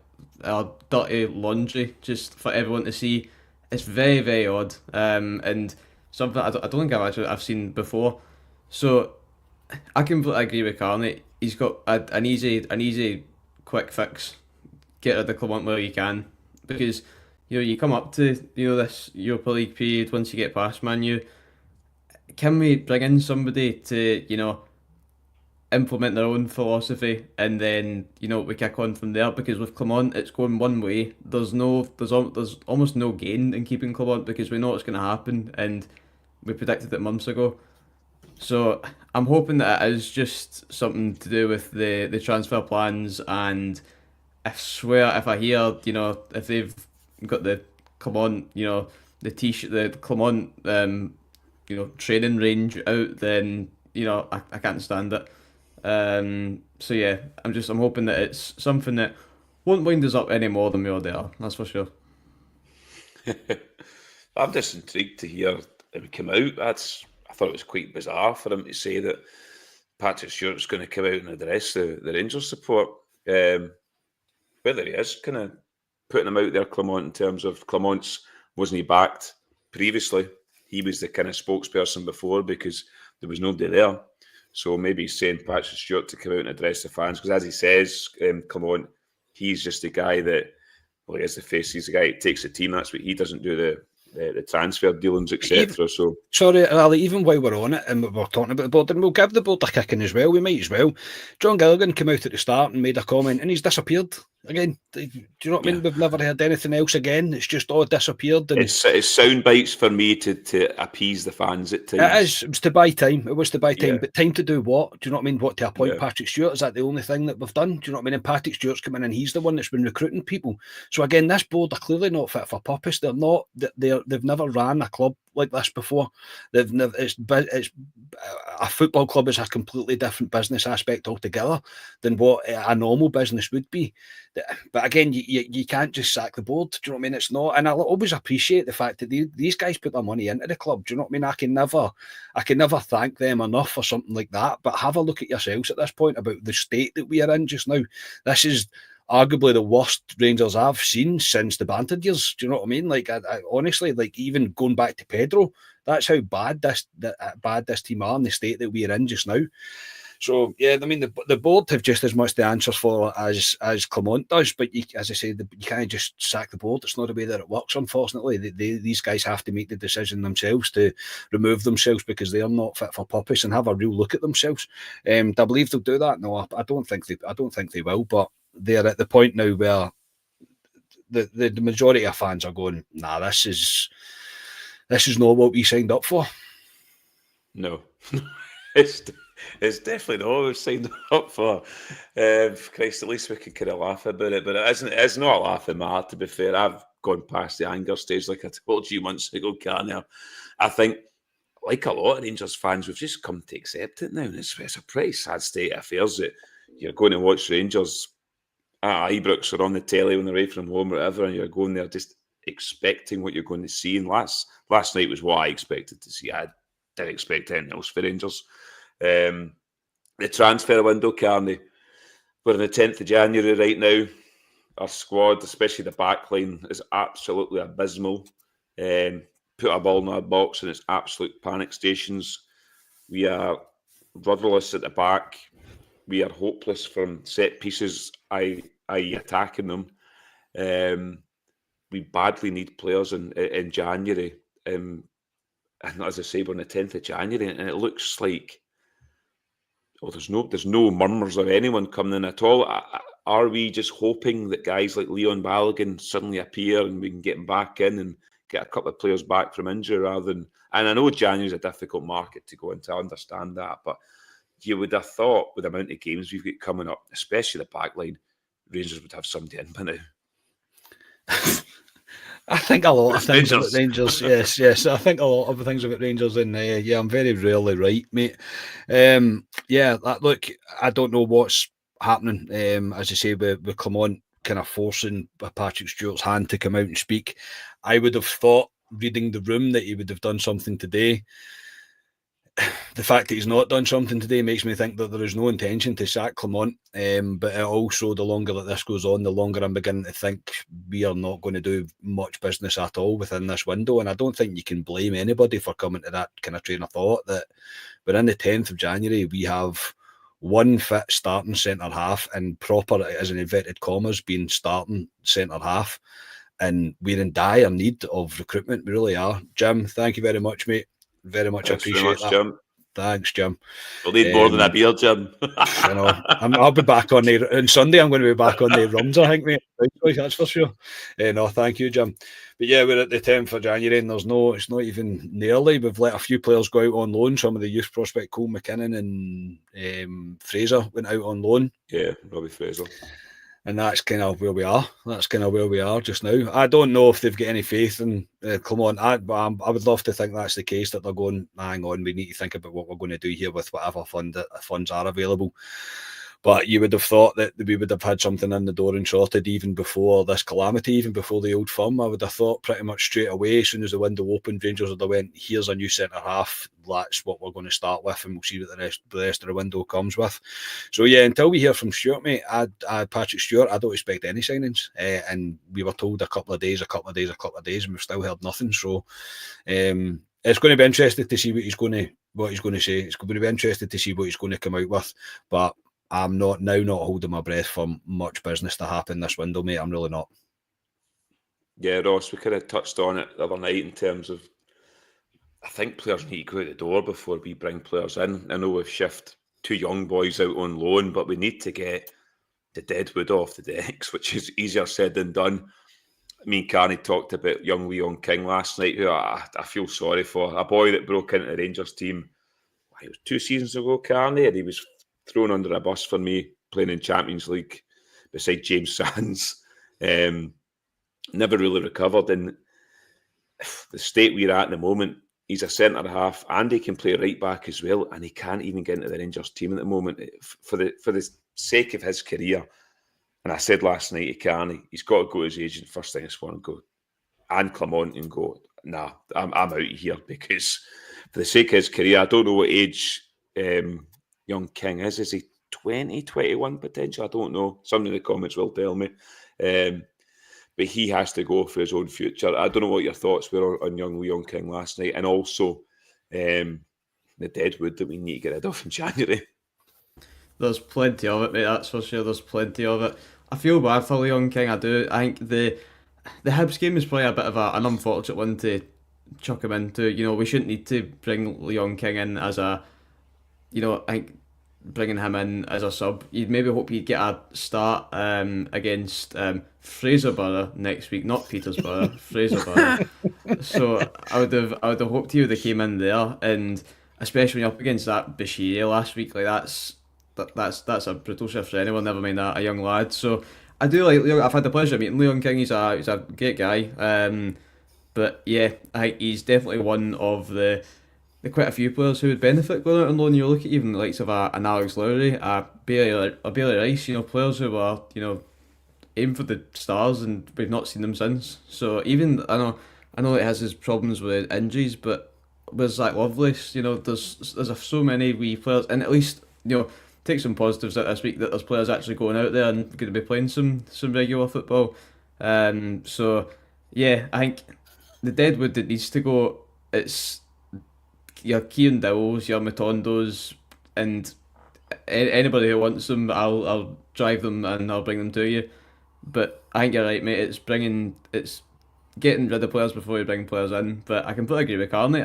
[SPEAKER 2] dirty laundry, just for everyone to see. It's very, very odd, and something I don't think I've seen before. So, I completely agree with Carney. He's got an easy, quick fix. Get rid of Clement where you can, because you come up to this Europa League period once you get past Man U. Can we bring in somebody to implement their own philosophy, and then we kick on from there? Because with Clement, it's going one way. There's almost no gain in keeping Clement, because we know what's going to happen, and we predicted it months ago. So I'm hoping that it is just something to do with the transfer plans. And I swear, if I hear if they've got the Clement the t-shirt, the Clement training range out, then I can't stand it. So yeah, I'm hoping that it's something that won't wind us up any more than we already are. That's for sure.
[SPEAKER 1] I'm just intrigued to hear him come out. I thought it was quite bizarre for him to say that Patrick Stewart's going to come out and address the Rangers support. Whether he is kind of putting him out there, Clement, in terms of Clement's, wasn't he backed previously? He was the kind of spokesperson before because there was nobody there. So maybe he's saying Patrick Stewart to come out and address the fans because, as he says, Clement, he's just the guy that, well, he is the face. He's the guy that takes the team. That's what he doesn't do, the transfer dealings, etc. So
[SPEAKER 3] sorry, Ali, even while we're on it and we're talking about the board, and we'll give the board a kicking as well. We might as well. John Gilligan came out at the start and made a comment, and he's disappeared again. Do you know what I mean? We've never heard anything else again. It's just all disappeared. And
[SPEAKER 1] it's sound bites for me to appease the fans at times.
[SPEAKER 3] It was to buy time. It was to buy time,
[SPEAKER 1] Yeah.
[SPEAKER 3] but time to do what? Do you know what I mean? What, to appoint
[SPEAKER 1] Yeah.
[SPEAKER 3] Patrick Stewart? Is that the only thing that we've done? Do you know what I mean? And Patrick Stewart's come in and he's the one that's been recruiting people. So again, this board are clearly not fit for purpose. They're not. They've never ran a club like this before. They've never. It's a football club is a completely different business aspect altogether than what a normal business would be. But again, you can't just sack the board. Do you know what I mean? It's not. And I always appreciate the fact that these guys put their money into the club. Do you know what I mean? I can never thank them enough for something like that. But have a look at yourselves at this point about the state that we are in just now. This is arguably the worst Rangers I've seen since the banter years. Do you know what I mean? Like, I honestly, like, even going back to Pedro, that's how bad this team are in the state that we're in just now. So yeah, I mean, the board have just as much the answers for as Clement does, but as I said, you can't just sack the board. It's not the way that it works, unfortunately. These guys have to make the decision themselves to remove themselves because they are not fit for purpose and have a real look at themselves. Do I believe they'll do that? No, I don't think they will. But they're at the point now where the majority of fans are going, nah, this is not what we signed up for.
[SPEAKER 1] No, it's definitely not what we signed up for. Christ, at least we can kind of laugh about it, but it's not a laughing matter, to be fair. I've gone past the anger stage, like I told you months ago, Carney. I think, like a lot of Rangers fans, we've just come to accept it now, and it's a pretty sad state of affairs that you're going to watch Rangers at Ibrox or on the telly when they're away from home or whatever, and you're going there just expecting what you're going to see. And last night was what I expected to see. I didn't expect anything else for Rangers. The transfer window, Carney, we're on the 10th of January right now. Our squad, especially the back line, is absolutely abysmal. Put a ball in our box and it's absolute panic stations. We are rudderless at the back. We are hopeless from set pieces, i.e. attacking them. We badly need players in January. And as I say, we're on the 10th of January and it looks like there's no murmurs of anyone coming in at all. Are we just hoping that guys like Leon Balogun suddenly appear and we can get them back in and get a couple of players back from injury rather than... And I know January's a difficult market to go into, I understand that, but you would have thought with the amount of games we've got coming up, especially the back line, Rangers would have somebody in by now.
[SPEAKER 3] I think a lot of things about Rangers. Yes. I think a lot of things about Rangers, and I'm very rarely right, mate. Look, I don't know what's happening. As I say, with Clement kind of forcing Patrick Stewart's hand to come out and speak, I would have thought, reading the room, that he would have done something today. The fact that he's not done something today makes me think that there is no intention to sack Clement. But it also, the longer that this goes on, the longer I'm beginning to think we are not going to do much business at all within this window. And I don't think you can blame anybody for coming to that kind of train of thought that we're in the 10th of January. We have one fit starting centre half, and proper, as in inverted commas, being starting centre half. And we're in dire need of recruitment. We really are. Jim, thank you very much, mate. Very much appreciate that.
[SPEAKER 1] Jim.
[SPEAKER 3] Thanks, Jim.
[SPEAKER 1] We'll need more than a beer, Jim.
[SPEAKER 3] I'll be back on there on Sunday. I'm going to be back on the runs, I think, mate. That's for sure. No, thank you, Jim. But yeah, we're at the 10th of January, and it's not even nearly. We've let a few players go out on loan. Some of the youth prospect, Cole McKinnon and Fraser, went out on loan.
[SPEAKER 1] Yeah, Robbie Fraser. And
[SPEAKER 3] that's kind of where we are. That's kind of where we are just now. I don't know if they've got any faith in Clement. I would love to think that's the case, that they're going, hang on, we need to think about what we're going to do here with whatever funds are available. But you would have thought that we would have had something in the door and sorted even before this calamity, even before the Old Firm. I would have thought pretty much straight away, as soon as the window opened, Rangers would have went, here's a new centre-half, that's what we're going to start with, and we'll see what the rest of the window comes with. So yeah, until we hear from Stuart, mate, Patrick Stewart, I don't expect any signings. And we were told a couple of days, and we've still heard nothing. So it's going to be interesting to see what he's going to say. It's going to be interesting to see what he's going to come out with. But I'm not holding my breath for much business to happen this window, mate. I'm really not.
[SPEAKER 1] Yeah, Ross, we kind of touched on it the other night in terms of, I think players need to go out the door before we bring players in. I know we've shifted 2 young boys out on loan, but we need to get the deadwood off the decks, which is easier said than done. Me and Carney talked about young Leon King last night, who I feel sorry for. A boy that broke into the Rangers team, it was 2 seasons ago, Carney, and he was thrown under a bus for me playing in Champions League beside James Sands. Never really recovered. In the state we're at the moment, he's a centre-half and he can play right back as well, and he can't even get into the Rangers team at the moment for the sake of his career. And I said last night to Carney, he's got to go to his agent first thing this morning, go and Clement and go, nah, I'm out of here, because for the sake of his career, I don't know what age young King is. Is he 20, 21 potential? I don't know. Somebody in the comments will tell me. But he has to go for his own future. I don't know what your thoughts were on young Leon King last night, and also the deadwood that we need to get rid of in January.
[SPEAKER 2] There's plenty of it, mate, that's for sure. There's plenty of it. I feel bad for Leon King, I do. I think the Hibs game is probably a bit of an unfortunate one to chuck him into. You know, we shouldn't need to bring Leon King in as a, you know, I think bringing him in as a sub, you'd maybe hope he'd get a start against Fraserburgh next week, not Petersburg, Fraserburgh. So I would have hoped he would have came in there, and especially when you're up against that Bashir last week, like that's a brutal shift for anyone, never mind a young lad. So I do like Leon. I've had the pleasure of meeting Leon King. He's a great guy. But yeah, I think he's definitely one of the quite a few players who would benefit going out on loan. You look at even the likes of an Alex Lowry, a Bailey Rice, you know, players who were, you know, aiming for the stars, and we've not seen them since. So even I know it has his problems with injuries, but with Zach Lovelace, you know, there's so many wee players, and at least, you know, take some positives out this week that there's players actually going out there and going to be playing some regular football. So yeah, I think the deadwood that needs to go, it's your Kieran Dowells, your Matondos, and anybody who wants them, I'll drive them and I'll bring them to you. But I think you're right, mate. It's getting rid of players before you bring players in. But I completely agree with Carney.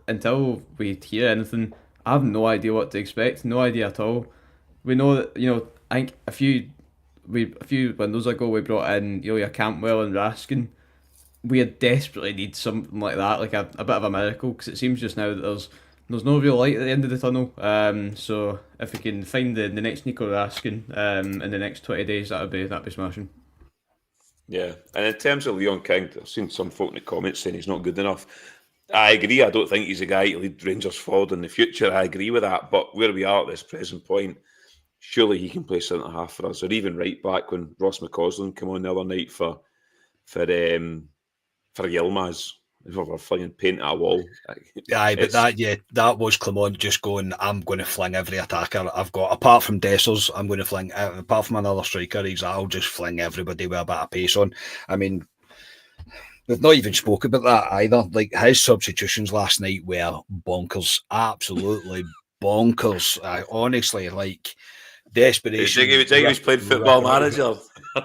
[SPEAKER 2] Until we hear anything, I have no idea what to expect. No idea at all. We know that, you know, I think a few windows ago we brought in, you know, your Campbell and Raskin. We desperately need something like that, like a bit of a miracle, because it seems just now that there's no real light at the end of the tunnel. So if we can find the next Nico Raskin in the next 20 days, that'd be smashing.
[SPEAKER 1] Yeah, and in terms of Leon King, I've seen some folk in the comments saying he's not good enough. I agree. I don't think he's a guy to lead Rangers forward in the future. I agree with that. But where we are at this present point, surely he can play centre half for us, or even right back when Ross McCausland came on the other night for Yilmaz. We're flinging paint at a wall.
[SPEAKER 3] Aye, but that was Clement just going, I'm going to fling every attacker I've got, apart from Dessers, I'm going to fling, apart from another striker, I'll just fling everybody with a bit of pace on. I mean, we've not even spoke about that either. Like, his substitutions last night were bonkers, absolutely bonkers. Honestly, like, desperation.
[SPEAKER 1] You think he was playing Football Manager?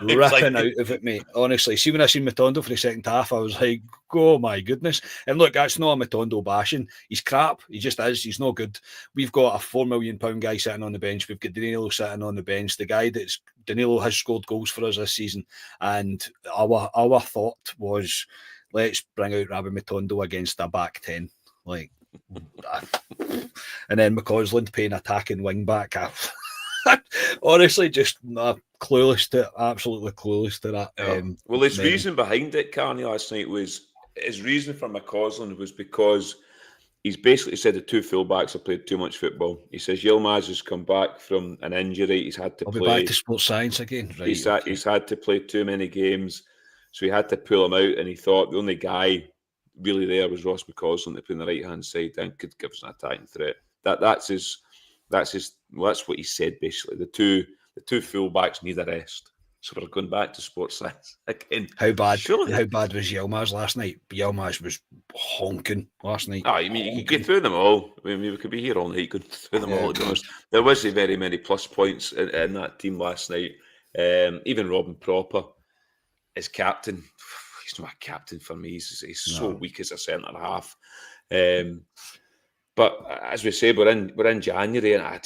[SPEAKER 3] Ripping out of it, mate. Honestly, see, when I seen Matondo for the second half, I was like, oh my goodness. And look, that's not a Matondo bashing. He's crap. He just is. He's no good. We've got a £4 million guy sitting on the bench. We've got Danilo sitting on the bench. The guy Danilo has scored goals for us this season. And our thought was, let's bring out Rabbi Matondo against a back 10. Like, and then McCausland playing attacking wing back. Honestly, just clueless to, absolutely clueless to that.
[SPEAKER 1] Well, his reason behind it, Carney, last night was, his reason for McCausland was because he's basically said the two fullbacks have played too much football. He says Yilmaz has come back from an injury. He's had to
[SPEAKER 3] I'll
[SPEAKER 1] play.
[SPEAKER 3] be back to sports science again. Right,
[SPEAKER 1] he's had to play too many games, so he had to pull him out. And he thought the only guy really there was Ross McCausland to play on the right hand side and could give us an attacking threat. That's what he said basically. The two fullbacks need a rest. So we're going back to sports science again.
[SPEAKER 3] How bad was Yilmaz last night? Yilmaz was honking last night.
[SPEAKER 1] I mean, you can get through them all. I mean, we could be here all night going through them all. There wasn't very many plus points in that team last night. Even Robin Propper, as captain, he's not a captain for me. He's so weak as a centre half. But as we say, we're in January, and I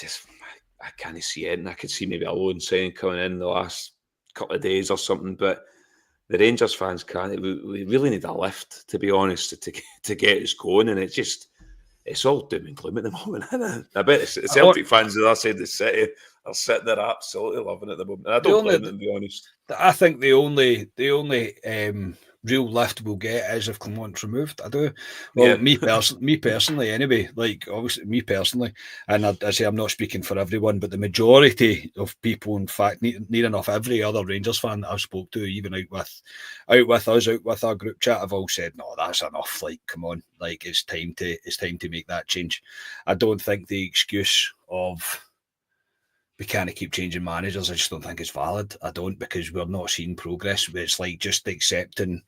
[SPEAKER 1] can't see it. And I could see maybe a loan signing coming in the last couple of days or something, but the Rangers fans can't. We really need a lift, to be honest, to get us going, and it's all doom and gloom at the moment. I bet the Celtic fans on the other side of the city are sitting there absolutely loving it at the moment. And I don't blame them, to be honest.
[SPEAKER 3] I think the only real lift we'll get is if Clement's removed. I do. Well, me personally, anyway. Like, obviously, me personally, and I say I'm not speaking for everyone, but the majority of people, in fact, near enough every other Rangers fan that I've spoke to, even out with our group chat, have all said, no, that's enough. Like, come on, like it's time to make that change. I don't think the excuse of we can't keep changing managers, I just don't think it's valid. I don't, because we're not seeing progress. It's like just accepting,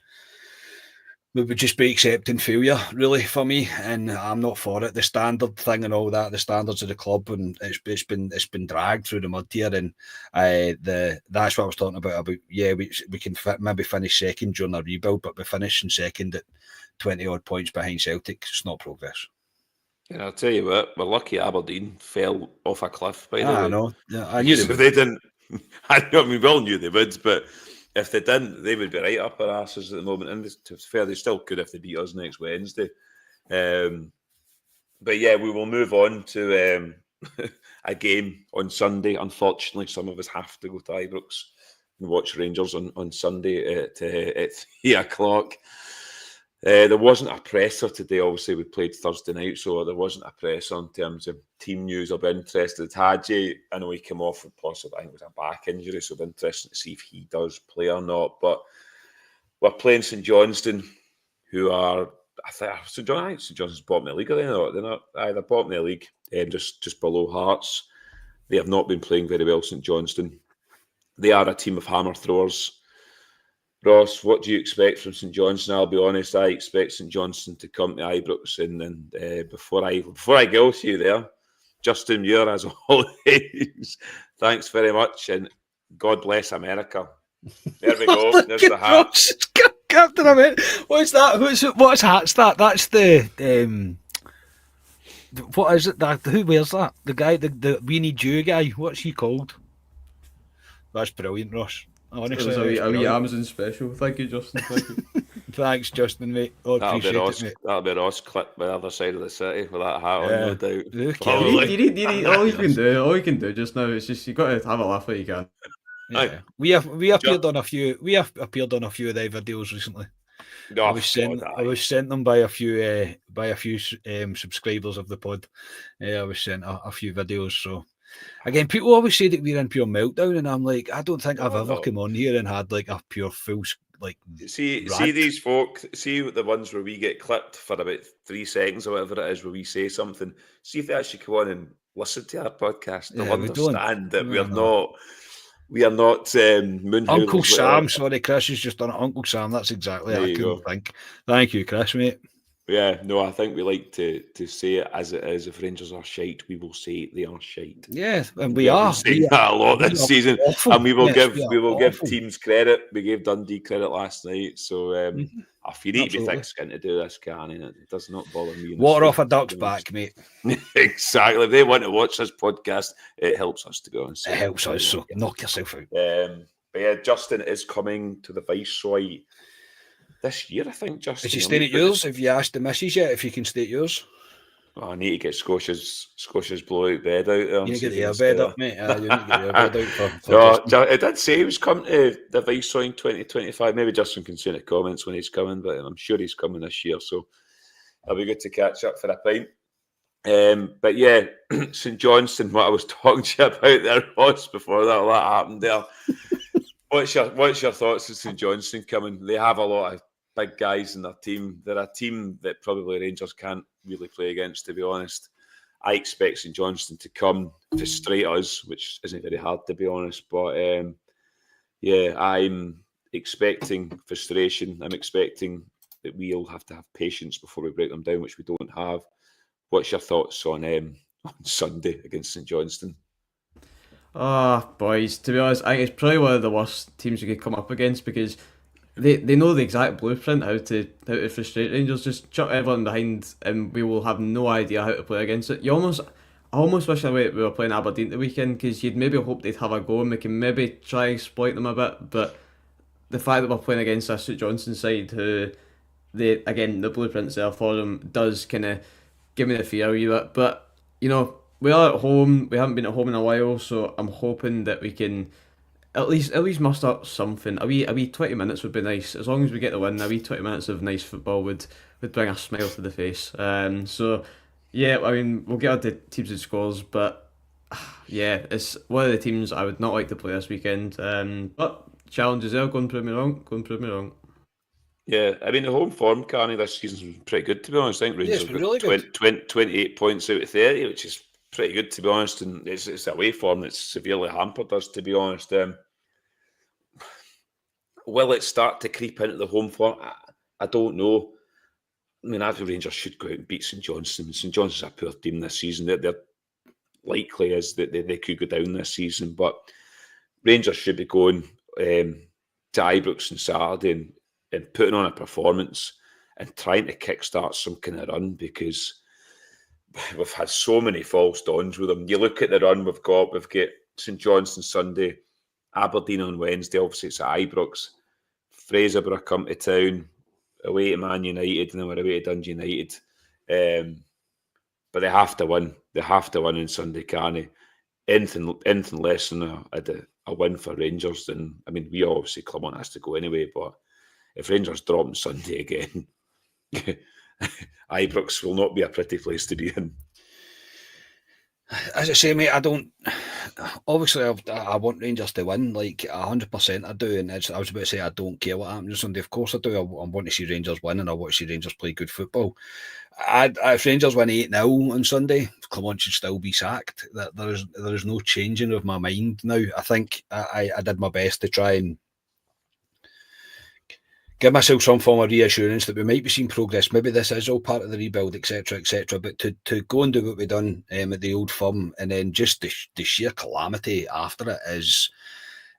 [SPEAKER 3] we would just be accepting failure, really, for me, and I'm not for it. The standard thing and all that, the standards of the club, and it's been dragged through the mud here, and that's what I was talking about. We can maybe finish second during a rebuild, but we're finishing second at 20 odd points behind Celtic. It's not progress.
[SPEAKER 1] And I'll tell you what, we're lucky Aberdeen fell off a cliff, by the way.
[SPEAKER 3] I know. Yeah, I knew
[SPEAKER 1] they didn't. I mean, we all knew they would, but if they didn't, they would be right up our asses at the moment. And to be fair, they still could if they beat us next Wednesday. But yeah, we will move on to a game on Sunday. Unfortunately, some of us have to go to Ibrox and watch Rangers on Sunday at 3 o'clock. There wasn't a presser today. Obviously, we played Thursday night, so there wasn't a presser in terms of team news. I'll be interested. Hadji, I know he came off with possibly, I think it was a back injury, so I'll be interested to see if he does play or not. But we're playing St Johnstone, who are, I think St Johnstone's bottom of the league, are they not? They're not. They're bottom of the league, just below Hearts. They have not been playing very well, St Johnstone. They are a team of hammer throwers. Ross, what do you expect from St Johnstone? I'll be honest, I expect St Johnstone to come to Ibrox, and before I go to you there, Justin Muir, as always, thanks very much, and God bless America. There we go. There's the hat.
[SPEAKER 3] Captain America. What's that? What's hat's that? That's the what is it? Who wears that? The guy, the We Need You guy. What's he called? That's brilliant, Ross. Honestly,
[SPEAKER 2] it was a wee Amazon special. Thank you, Justin. Thank you.
[SPEAKER 3] Thanks, Justin, mate. That'll
[SPEAKER 1] be Ross clipped by the other side of the city with that hat on, no doubt.
[SPEAKER 2] All you can do just now is just you got to have a laugh what you can.
[SPEAKER 3] Yeah. We appeared on a few. We have appeared on a few of their videos recently. I was sent them by a few subscribers of the pod. I was sent a few videos. So again, people always say that we're in pure meltdown, and I'm like, I don't think I've ever come on here and had like a pure full like.
[SPEAKER 1] See these folk. See the ones where we get clipped for about 3 seconds or whatever it is, where we say something. See if they actually come on and listen to our podcast. They'll understand that we are not. We are not
[SPEAKER 3] Uncle Sam. Sorry, Chris has just done it. Uncle Sam. That's exactly it. I couldn't think. Thank you, Chris, mate.
[SPEAKER 1] Yeah, no, I think we like to say it as it is. If Rangers are shite, we will say they are shite.
[SPEAKER 3] Yeah, and we are
[SPEAKER 1] saying that a lot this season, awful. And we will give teams credit. We gave Dundee credit last night, so if you need to be thick-skinned to do this, can it does not bother me.
[SPEAKER 3] Water off a duck's back, mate.
[SPEAKER 1] Exactly. If they want to watch this podcast, it helps us to go and see.
[SPEAKER 3] It helps us. So knock yourself out.
[SPEAKER 1] But yeah, Justin is coming to the Viceroy this year, I think. Justin,
[SPEAKER 3] is he staying at yours? Have you asked the missus yet if you can stay at yours?
[SPEAKER 1] Oh, I need to get Scotia's blowout bed out there.
[SPEAKER 3] You need to get the air bed up, mate. You need to get the air bed out for
[SPEAKER 1] it did say he was coming to the Viceroy in 2025. Maybe Justin can see in the comments when he's coming, but I'm sure he's coming this year. So It'll be good to catch up for a pint. But yeah, St Johnstone, what I was talking to you about there, Ross, before that happened there. What's your thoughts on St Johnstone coming? They have a lot of big guys in their team. They're a team that probably Rangers can't really play against, to be honest. I expect St Johnstone to come frustrate us, which isn't very hard, to be honest. But yeah, I'm expecting frustration. I'm expecting that we'll have to have patience before we break them down, which we don't have. What's your thoughts on Sunday against St Johnstone?
[SPEAKER 2] Boys, to be honest, I think it's probably one of the worst teams you could come up against because they know the exact blueprint how to frustrate Rangers. Just chuck everyone behind and we will have no idea how to play against it. I almost wish we were playing Aberdeen the weekend because you'd maybe hope they'd have a go and we can maybe try and exploit them a bit. But the fact that we're playing against a St Johnstone side who, the blueprint's there for them does kind of give me the fear a wee bit. But, we are at home. We haven't been at home in a while, so I'm hoping that we can at least muster up something. A wee 20 minutes would be nice. As long as we get the win, a wee 20 minutes of nice football would bring a smile to the face. So yeah, I mean we'll get on to teams and scores, but yeah, it's one of the teams I would not like to play this weekend. But challenges there. Go and prove me wrong.
[SPEAKER 1] Yeah, I mean the home form, Carney, this season's been pretty good, to be honest. I think Rangers
[SPEAKER 3] been really good.
[SPEAKER 1] 28 points out of 30, which is pretty good, to be honest, and it's away form that's severely hampered us, to be honest. Will it start to creep into the home form? I don't know. I mean, I think Rangers should go out and beat St Johnstone. St Johnstone's a poor team this season. They're likely as that they could go down this season, but Rangers should be going to Ibrox on Saturday and putting on a performance and trying to kickstart some kind of run because we've had so many false dawns with them. You look at the run we've got St Johnstone Sunday, Aberdeen on Wednesday, obviously it's at Ibrox, Fraserburgh come to town, away to Man United, and then we're away to Dundee United. But they have to win. They have to win on Sunday, Carney. Anything less than a win for Rangers, then, I mean, we obviously Clement has to go anyway, but if Rangers drop on Sunday again, Ibrox will not be a pretty place to be in.
[SPEAKER 3] As I say, mate, I don't. Obviously, I want Rangers to win, like 100%. I do, and I was about to say I don't care what happens on Sunday. Of course, I do. I want to see Rangers win, and I want to see Rangers play good football. If Rangers win 8-0 on Sunday, Clement should still be sacked. There is no changing of my mind now. I think I did my best to try and give myself some form of reassurance that we might be seeing progress. Maybe this is all part of the rebuild, etc., etc. But to go and do what we've done at the Old Firm, and then just the sheer calamity after it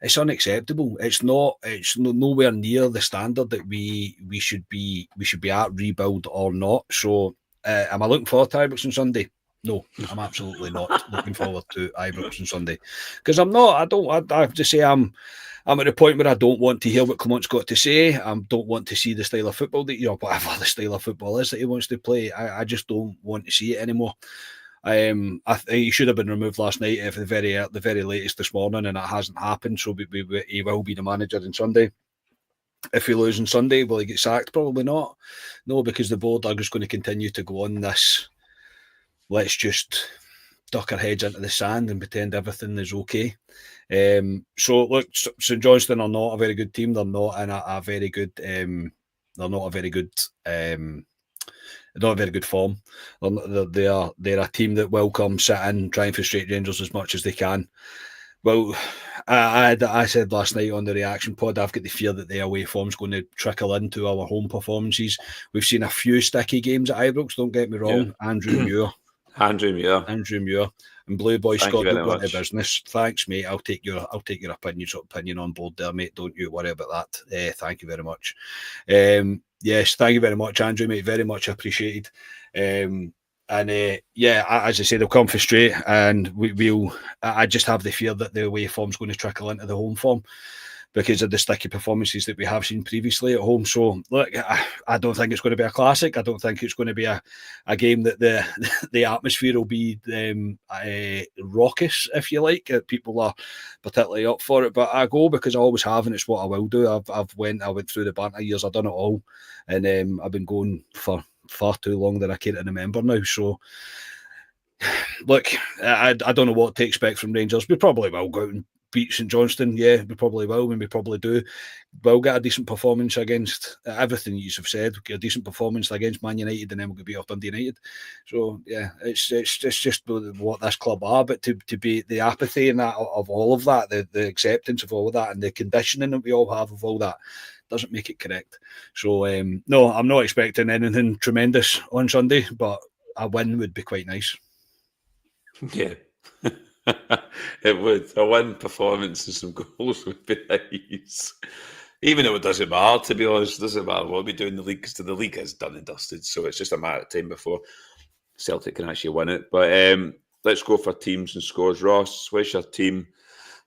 [SPEAKER 3] it's unacceptable. It's nowhere near the standard that we should be at, rebuild or not. So am I looking forward to Ibrox on Sunday? No, I'm absolutely not looking forward to Ibrox on Sunday because I'm not. I have to say I'm at the point where I don't want to hear what Clement's got to say. I don't want to see the style of football that, whatever the style of football is that he wants to play. I just don't want to see it anymore. I think he should have been removed last night at the very latest this morning, and it hasn't happened. So he will be the manager on Sunday. If we lose on Sunday, will he get sacked? Probably not. No, because the board are just going to continue to go on this. Let's just duck our heads into the sand and pretend everything is okay. So look, St Johnstone are not a very good team. They're not in a very good. They're not a very good. Not a very good form. They're a team that will come sit in, try and frustrate Rangers as much as they can. Well, I said last night on the reaction pod, I've got the fear that the away form's going to trickle into our home performances. We've seen a few sticky games at Ibrox. Don't get me wrong, yeah. Andrew Muir, and Blue Boy Scott don't go into business. Thanks, mate. I'll take your opinion on board there, mate. Don't you worry about that. Thank you very much. Yes, thank you very much, Andrew, mate. Very much appreciated. As I say, they'll come for straight, and we'll. I just have the fear that the away form's going to trickle into the home form because of the sticky performances that we have seen previously at home. So, look, I don't think it's going to be a classic. I don't think it's going to be a game that the atmosphere will be raucous, if you like. People are particularly up for it. But I go because I always have, and it's what I will do. I went through the banter years. I've done it all. And I've been going for far too long than I care to remember now. So, look, I don't know what to expect from Rangers. We probably will go out and beat St Johnstone. Yeah, we probably will, and we probably do. We'll get a decent performance against everything you have said. We'll get a decent performance against Man United, and then we'll get beat off Dundee United. So yeah, it's just what this club are. But to be the apathy and that of all of that, the acceptance of all of that, and the conditioning that we all have of all that, doesn't make it correct. So no, I'm not expecting anything tremendous on Sunday, but a win would be quite nice.
[SPEAKER 1] Yeah. It would. A win performance and some goals would be nice. Even though it doesn't matter, to be honest, it doesn't matter what we do in the league, because the league is done and dusted. So it's just a matter of time before Celtic can actually win it. But let's go for teams and scores. Ross, what's your team,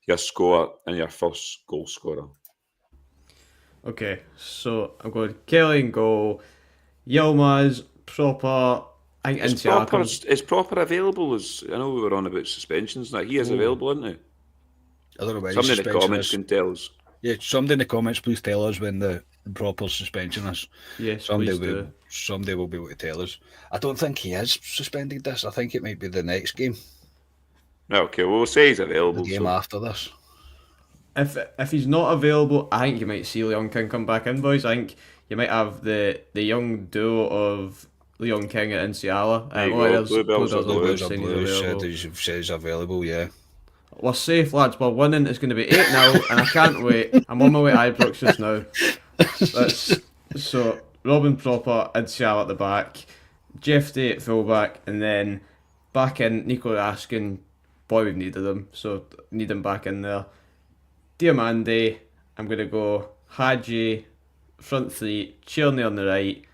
[SPEAKER 1] your score, and your first goal scorer?
[SPEAKER 2] Okay, so I'm going Kelly in goal, Yilmaz, proper. I think
[SPEAKER 1] It's proper available. I know we were on about suspensions. Now he is available, isn't he?
[SPEAKER 3] I don't know.
[SPEAKER 1] Somebody in the comments can tell us.
[SPEAKER 3] Yeah, somebody in the comments, please tell us when the proper suspension is.
[SPEAKER 2] Yes,
[SPEAKER 3] somebody
[SPEAKER 2] will
[SPEAKER 3] be able to tell us. I don't think he is suspended this. I think it might be the next game.
[SPEAKER 1] Okay, well, we'll say he's available.
[SPEAKER 3] The game after this.
[SPEAKER 2] If he's not available, I think you might see Leon King come back in, boys. I think you might have the young duo of Leon King and Nsiala.
[SPEAKER 3] Says available, yeah.
[SPEAKER 2] We're safe, lads. We're winning. It's going to be 8-0, and I can't wait. I'm on my way to Ibrox just now. So Robin proper, Nsiala at the back, Jeff Day at fullback, and then back in Nico Raskin. Boy, we've needed him, so need him back in there. Diamande, I'm going to go Hadji, front three, Tierney on the right,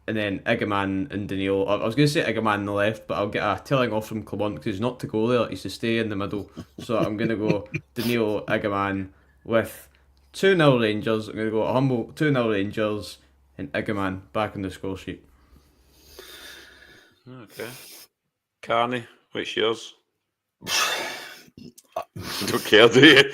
[SPEAKER 2] and then Igaman and Danilo. I was going to say Igaman on the left, but I'll get a telling off from Clement because he's not to go there, he's to stay in the middle. So I'm going to go Danilo, Igaman with 2-0 Rangers. I'm going to go a humble 2-0 Rangers and Igaman back in the score sheet.
[SPEAKER 1] Okay. Carney, what's yours? You don't care, do you?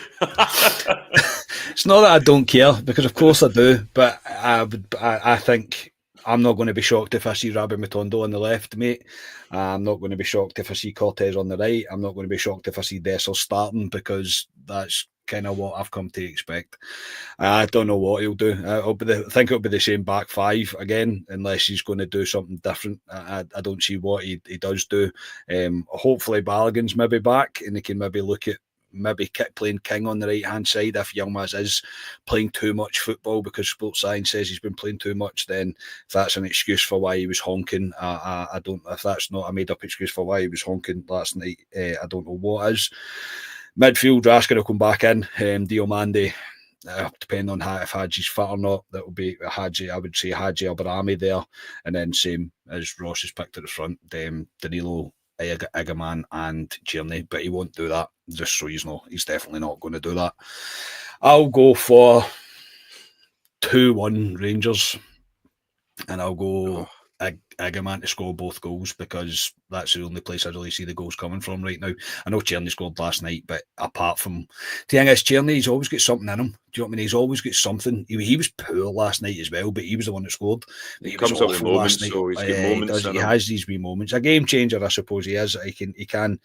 [SPEAKER 3] It's not that I don't care, because of course I do, but I think I'm not going to be shocked if I see Rabbi Matondo on the left, mate. I'm not going to be shocked if I see Cortez on the right. I'm not going to be shocked if I see Dessel starting, because that's kind of what I've come to expect. I don't know what he'll do. I think it'll be the same back five again, unless he's going to do something different. I don't see what he does do. Hopefully Balogun's maybe back, and he can maybe look at playing King on the right hand side. If Yilmaz is playing too much football because sports science says he's been playing too much, then if that's an excuse for why he was honking, I don't. If that's not a made up excuse for why he was honking last night, I don't know what is. Midfield, Raskin will come back in. Diomande, depending on if Hadji's fit or not, that will be Hadji. I would say Hadji Abrahami there, and then same as Ross has picked at the front. Danilo, Igaman and Tierney, but he won't do that, just so you know. He's definitely not going to do that. I'll go for 2-1 Rangers, and I'll go Igaman to score both goals, because that's the only place I really see the goals coming from right now. I know Tierney scored last night, but apart from the thing is, Tierney, he's always got something in him. Do you know what I mean? He's always got something. He was poor last night as well, but he was the one that scored.
[SPEAKER 1] He comes up with moments, so he's got moments.
[SPEAKER 3] He has these wee moments. A game changer, I suppose he is. He can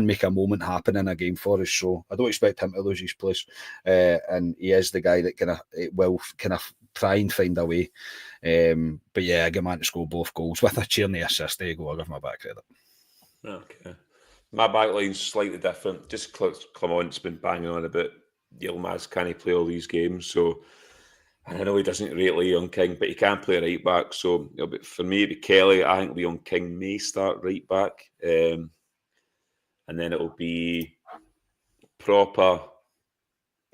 [SPEAKER 3] make a moment happen in a game for us. So I don't expect him to lose his place, and he is the guy that will try and find a way. But yeah, I get man to score both goals with a Tierney assist. There you go. I'll give my back credit.
[SPEAKER 1] Okay. My back line's slightly different. Just Clement's been banging on about Yilmaz, can he play all these games? So, and I know he doesn't rate Leon King, but he can play right back. So for me, it'll be Kelly. I think Leon King may start right back. And then it'll be proper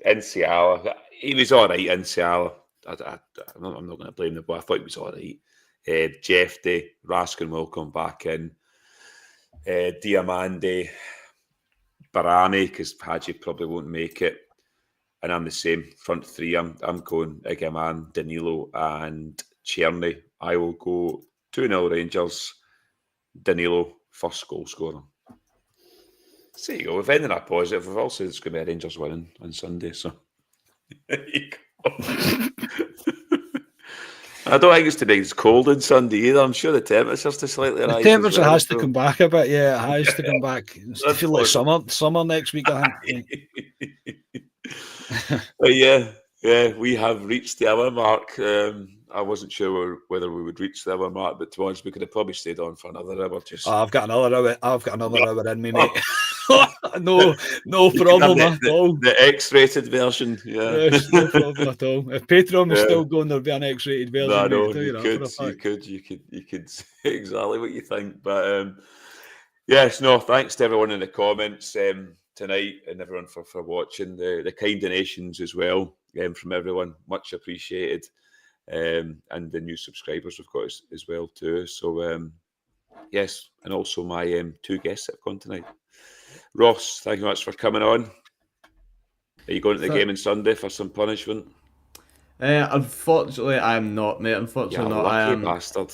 [SPEAKER 1] Nsiala. He was all right, Nsiala. I'm not going to blame the boy. I thought he was all right. Jeff Day, Raskin will come back in. Diamande, Barani, because Hadji probably won't make it. And I'm the same. Front three, I'm going Igaman, Danilo and Tierney. I will go 2-0 Rangers. Danilo, first goal scorer. So you go. We've ended up positive. We've also said it's going to be a Rangers winning on Sunday. So there you go. I don't think it's to be as cold on Sunday either. I'm sure the temperature's to slightly rise.
[SPEAKER 3] The temperature
[SPEAKER 1] as well,
[SPEAKER 3] has to come back a bit. Yeah, it has to come back. It's to
[SPEAKER 1] That's
[SPEAKER 3] feel like
[SPEAKER 1] possible.
[SPEAKER 3] summer next week, I think.
[SPEAKER 1] But yeah, we have reached the hour mark. I wasn't sure whether we would reach the hour mark, but to be honest, we could have probably stayed on for another hour. Just
[SPEAKER 3] I've got another hour. I've got another hour in me, mate.
[SPEAKER 1] Oh.
[SPEAKER 3] no
[SPEAKER 1] You could have
[SPEAKER 3] problem at all.
[SPEAKER 1] the X-rated version. Yeah,
[SPEAKER 3] Yes, no problem at all. If Patreon was
[SPEAKER 1] Yeah.
[SPEAKER 3] still going, there'd be an X-rated version.
[SPEAKER 1] No,
[SPEAKER 3] mate,
[SPEAKER 1] no,
[SPEAKER 3] tell
[SPEAKER 1] you
[SPEAKER 3] that
[SPEAKER 1] could,
[SPEAKER 3] for a fact.
[SPEAKER 1] you could say exactly what you think. But yes, no, thanks to everyone in the comments tonight and everyone for watching. The kind donations as well from everyone, much appreciated. And the new subscribers we've got as well too. So yes, and also my two guests that have gone tonight. Ross, thank you much for coming on. Are you going to the game on Sunday for some punishment?
[SPEAKER 2] Unfortunately, I'm not, mate. Unfortunately,
[SPEAKER 1] Yeah,
[SPEAKER 2] not. I
[SPEAKER 1] lucky
[SPEAKER 2] am.
[SPEAKER 1] bastard.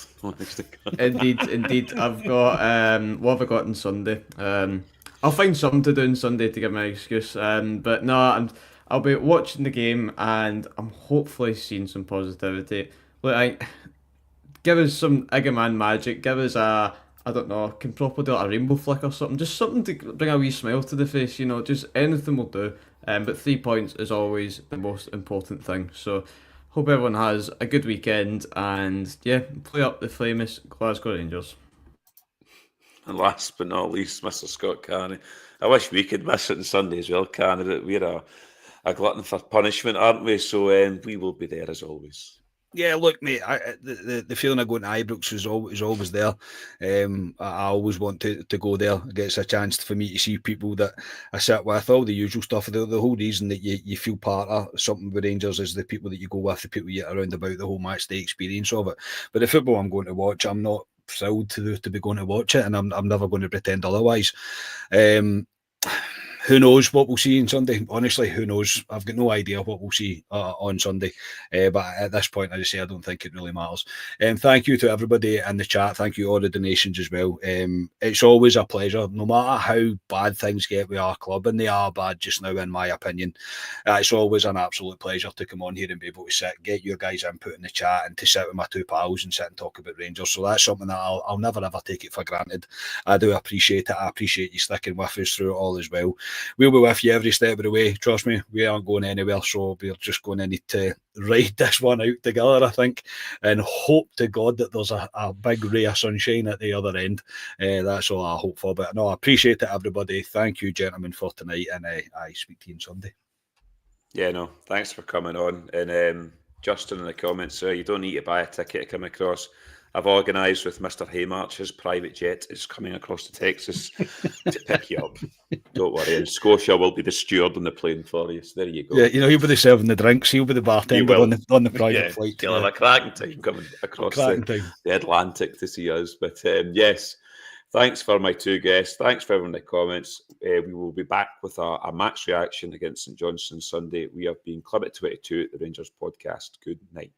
[SPEAKER 2] Indeed. I've got what have I got on Sunday? I'll find something to do on Sunday to give my excuse. But no, I'll be watching the game and I'm hopefully seeing some positivity. Look, give us some Iggerman magic. Give us I don't know, can proper do a rainbow flick or something. Just something to bring a wee smile to the face. Just anything will do. But 3 points is always the most important thing. So hope everyone has a good weekend and yeah, play up the famous Glasgow Rangers.
[SPEAKER 1] And last but not least, Mr. Scott Carney. I wish we could miss it on Sunday as well, Carney. We're a glutton for punishment, aren't we? So we will be there as always.
[SPEAKER 3] Yeah, look, mate. The feeling of going to Ibrox is always there. I always want to go there. It gets a chance for me to see people that I sit with, all the usual stuff. The whole reason that you feel part of something with Rangers is the people that you go with, the people you get around about, the whole match day experience of it. But the football I'm going to watch, I'm not thrilled to be going to watch it, and I'm never going to pretend otherwise. Who knows what we'll see on Sunday? Honestly, who knows? I've got no idea what we'll see on Sunday. But at this point, I just say I don't think it really matters. Thank you to everybody in the chat. Thank you all the donations as well. It's always a pleasure, no matter how bad things get with our club, and they are bad just now, in my opinion. It's always an absolute pleasure to come on here and be able to sit, get your guys' input in the chat, and to sit with my two pals and sit and talk about Rangers. So that's something that I'll never ever take it for granted. I do appreciate it. I appreciate you sticking with us through it all as well. We'll be with you every step of the way. Trust me, we aren't going anywhere, so we're just going to need to ride this one out together, I think, and hope to God that there's a big ray of sunshine at the other end. That's all I hope for. But no, I appreciate it, everybody. Thank you, gentlemen, for tonight, and I speak to you on Sunday.
[SPEAKER 1] Yeah, no, thanks for coming on. And Justin in the comments, you don't need to buy a ticket to come across. I've organised with Mr. Haymarch. His private jet is coming across to Texas to pick you up. Don't worry. And Scotia will be the steward on the plane for you. So there you go.
[SPEAKER 3] Yeah, he'll be serving the drinks. He'll be the bartender on the private flight.
[SPEAKER 1] He'll have a cracking time coming across the Atlantic to see us. But yes, thanks for my two guests. Thanks for everyone in the comments. We will be back with a match reaction against St Johnstone Sunday. We have been Clement 22 at the Rangers podcast. Good night.